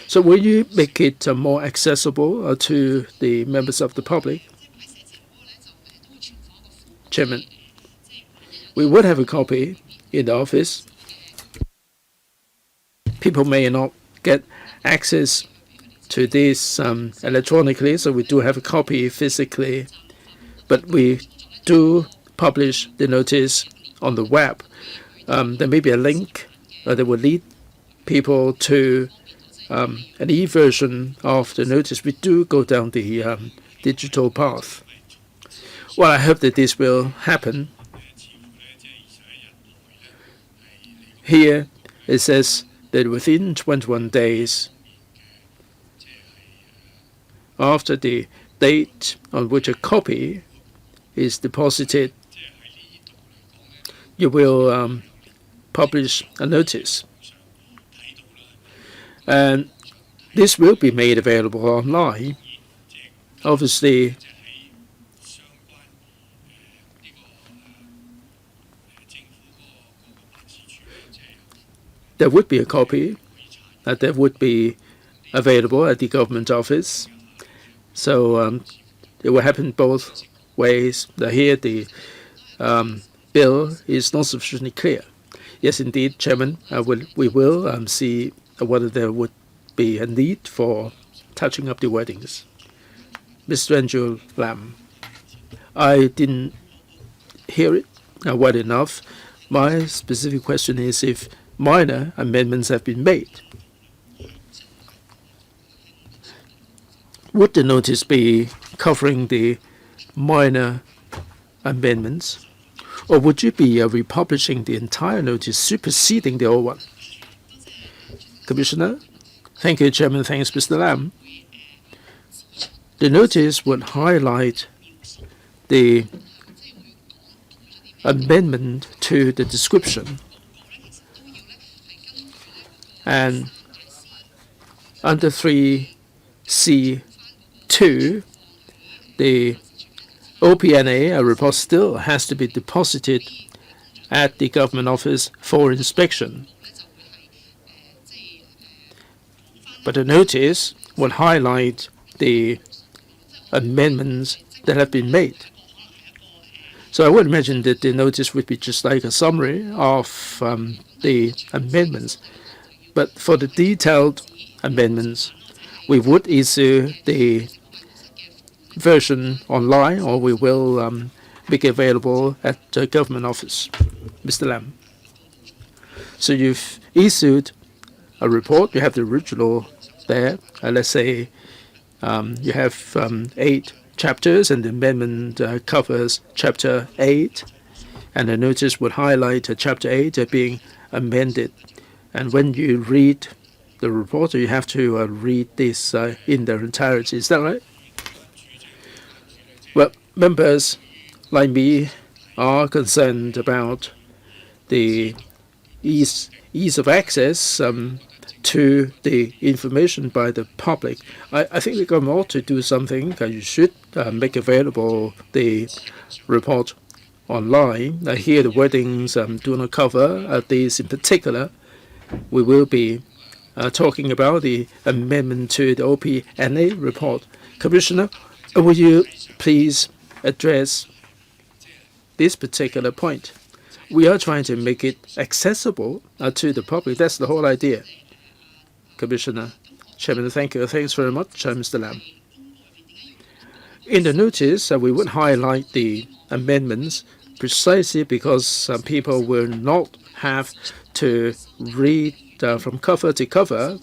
So will you make it more accessible to the members of the public? Chairman, we would have a copy in the office. People may not get access to this electronically, so we do have a copy physically, but we do publish the notice on the web. There may be a link that will lead people to an e-version of the notice. We do go down the digital path. Well, I hope that this will happen. Here it says that within 21 days after the date on which a copy is deposited, you will publish a notice. And this will be made available online. Obviously, there would be a copy that would be available at the government office. So it will happen both ways. Here the bill is not sufficiently clear. Yes, indeed, Chairman, we will see whether there would be a need for touching up the wordings. Mr. Andrew Lam, I didn't hear it well enough. My specific question is if minor amendments have been made. Would the notice be covering the minor amendments, or would you be republishing the entire notice, superseding the old one? Commissioner? Thank you, Chairman. Thanks, Mr. Lam. The notice would highlight the amendment to the description, and under 3C2, the OPNA report still has to be deposited at the government office for inspection. But the notice will highlight the amendments that have been made. So I would imagine that the notice would be just like a summary of the amendments. But for the detailed amendments, we would issue the version online, or we will make it available at the government office. Mr. Lam. So you've issued a report. You have the original there. Let's say you have 8 chapters, and the amendment covers Chapter 8, and the notice would highlight Chapter 8 being amended. And when you read the report, you have to read this in their entirety. Is that right? Well, members like me are concerned about the ease of access to the information by the public. I think the government ought to do something. You should make available the report online. Here the wordings do not cover these in particular. We will be talking about the amendment to the OPNA report. Commissioner, would you please address this particular point? We are trying to make it accessible to the public. That's the whole idea. Commissioner. Chairman, thank you. Thanks very much, Mr. Lam. In the notice, we would highlight the amendments precisely because some people will not have to read from cover to cover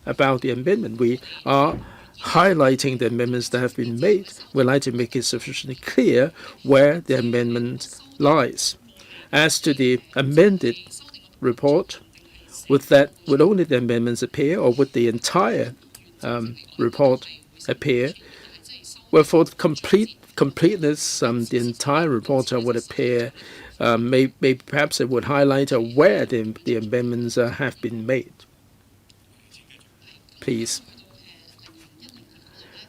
about the amendment. We are highlighting the amendments that have been made. We'd like to make it sufficiently clear where the amendment lies. As to the amended report, would only the amendments appear, or would the entire report appear? Well, for completeness, the entire report would appear. Maybe perhaps it would highlight where the amendments have been made. Please.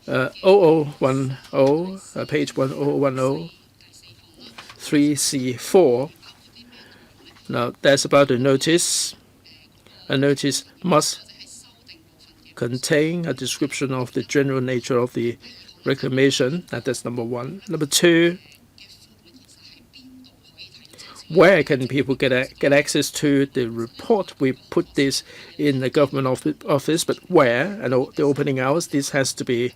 0010, page 1010, 3C4. Now, that's about the notice. A notice must contain a description of the general nature of the reclamation. That's number 1. Number 2, where can people get access to the report? We put this in the government office, but where and the opening hours, this has to be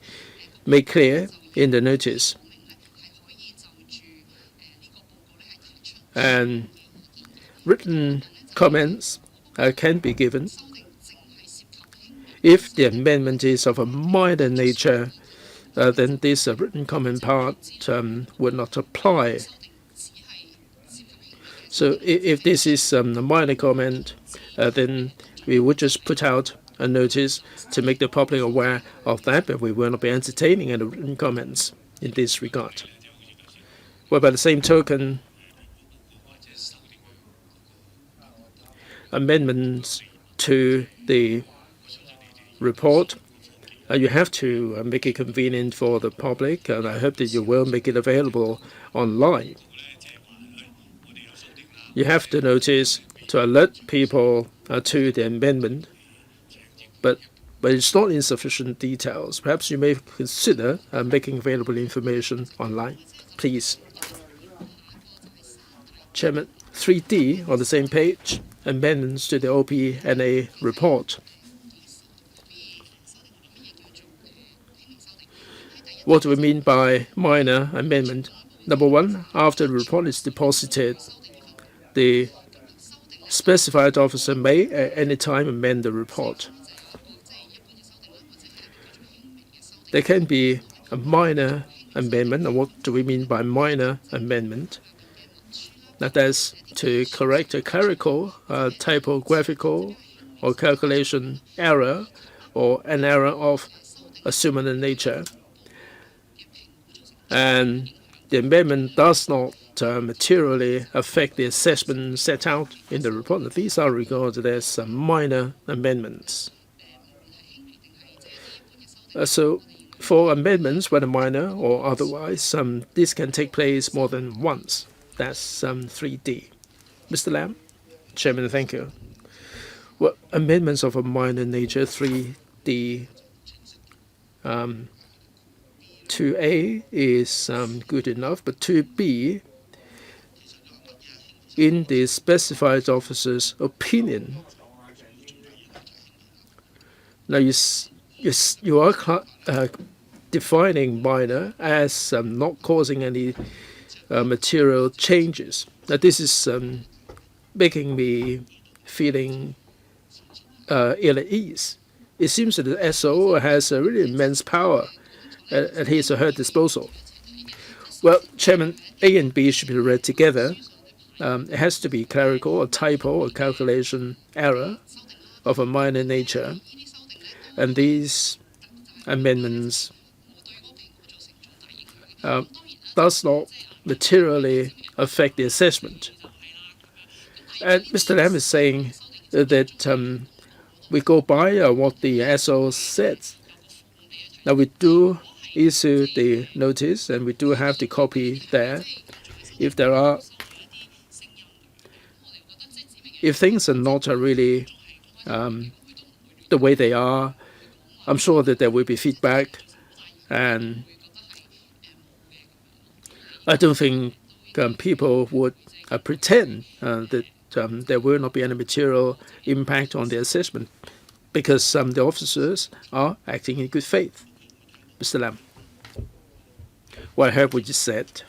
made clear in the notice. And written comments can be given. If the amendment is of a minor nature, then this written comment part would not apply. So if this is a minor comment, then we would just put out a notice to make the public aware of that, but we will not be entertaining any written comments in this regard. Well, by the same token, amendments to the report, you have to make it convenient for the public, and I hope that you will make it available online. You have the notice to alert people to the amendment, but it's not in sufficient details. Perhaps you may consider making available information online. Please. Chairman, 3D on the same page, amendments to the OPNA report. What do we mean by minor amendment? Number one, after the report is deposited, the specified officer may at any time amend the report. There can be a minor amendment. And what do we mean by minor amendment? That is to correct a clerical, typographical, or calculation error, or an error of a similar nature. And the amendment does not materially affect the assessment set out in the report. These are regarded as minor amendments. So for amendments, whether minor or otherwise, this can take place more than once. That's 3D. Mr. Lam? Chairman, thank you. Well, amendments of a minor nature, 3D. 2A is good enough, but 2B, in the specified officer's opinion. Now you are defining minor as not causing any material changes. Now this is making me feeling ill at ease. It seems that the SO has a really immense power at his or her disposal. Well, Chairman, A and B should be read together. It has to be clerical, a typo, or calculation error of a minor nature. And these amendments does not materially affect the assessment. And Mr. Lam is saying that we go by what the SO says. Now we do issue the notice, and we do have the copy there. If things are not really the way they are, I'm sure that there will be feedback, and I don't think people would pretend that there will not be any material impact on the assessment, because the officers are acting in good faith. Mr. Lam. Well, I heard what you said,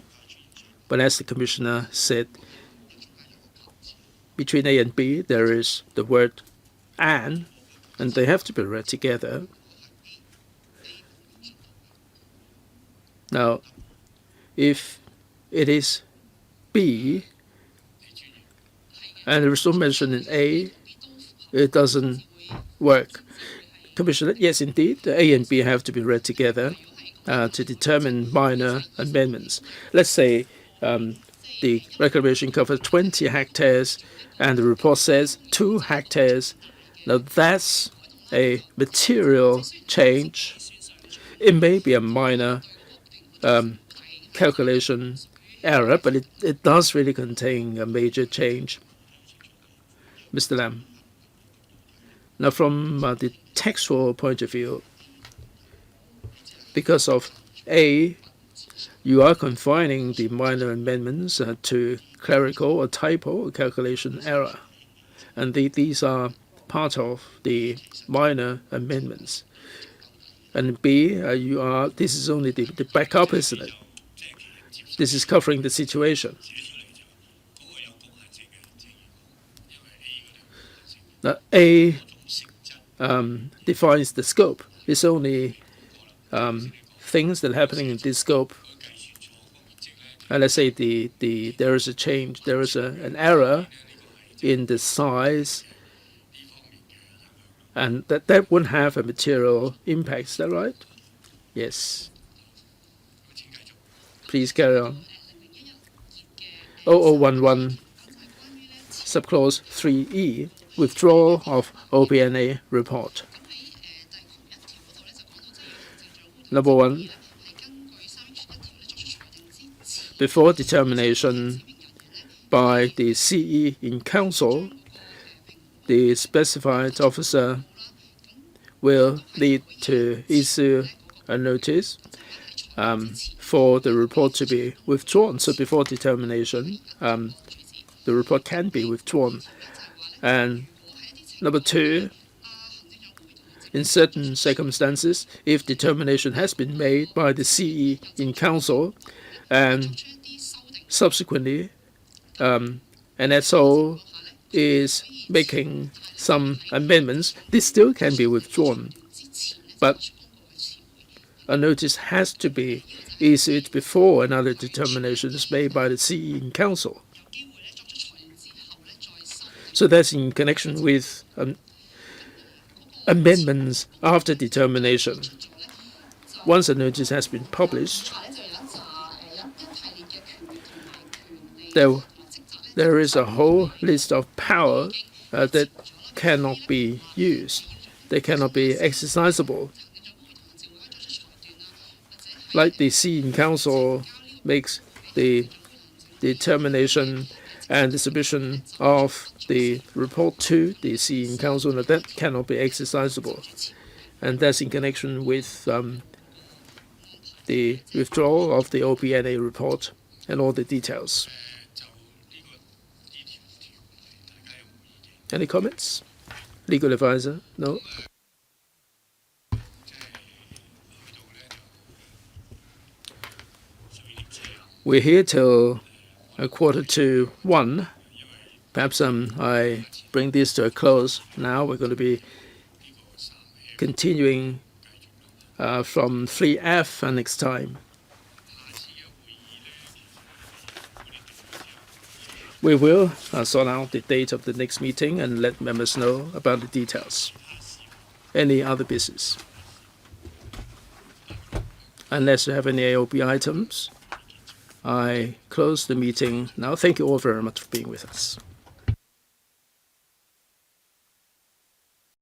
but as the Commissioner said, between A and B there is the word and they have to be read together. Now, if it is B and there is no mention in A, it doesn't work. Commissioner, yes, indeed, the A and B have to be read together to determine minor amendments. Let's say the reclamation covers 20 hectares and the report says 2 hectares. Now that's a material change. It may be a minor calculation error, but it does really contain a major change. Mr. Lam. Now, from the textual point of view, because of A, you are confining the minor amendments to clerical or typo or calculation error, and these are part of the minor amendments. And B, this is only the backup, isn't it? This is covering the situation. Now, A defines the scope. It's only things that are happening in this scope let's say there is a change, there is an error in the size, and that wouldn't have a material impact. Is that right? Yes. Please carry on. 0011 subclause 3E, withdrawal of OPNA report. Number one, before determination by the CE in council, the specified officer will need to issue a notice for the report to be withdrawn. So before determination, the report can be withdrawn. And number two, in certain circumstances, if determination has been made by the CE in council and subsequently an SO is making some amendments, this still can be withdrawn. But a notice has to be issued before another determination is made by the CE in council. So that's in connection with amendments after determination. Once a notice has been published, there is a whole list of power that cannot be used. They cannot be exercisable. Like the CE in council makes the determination and the submission of the report to the CE in council, that cannot be exercisable. And that's in connection with the withdrawal of the OPNA report and all the details. Any comments? Legal advisor? No? We're here till 1:45. Perhaps I bring this to a close now. We're going to be continuing from 3F next time. We will sort out the date of the next meeting and let members know about the details. Any other business? Unless you have any AOB items, I close the meeting now. Thank you all very much for being with us.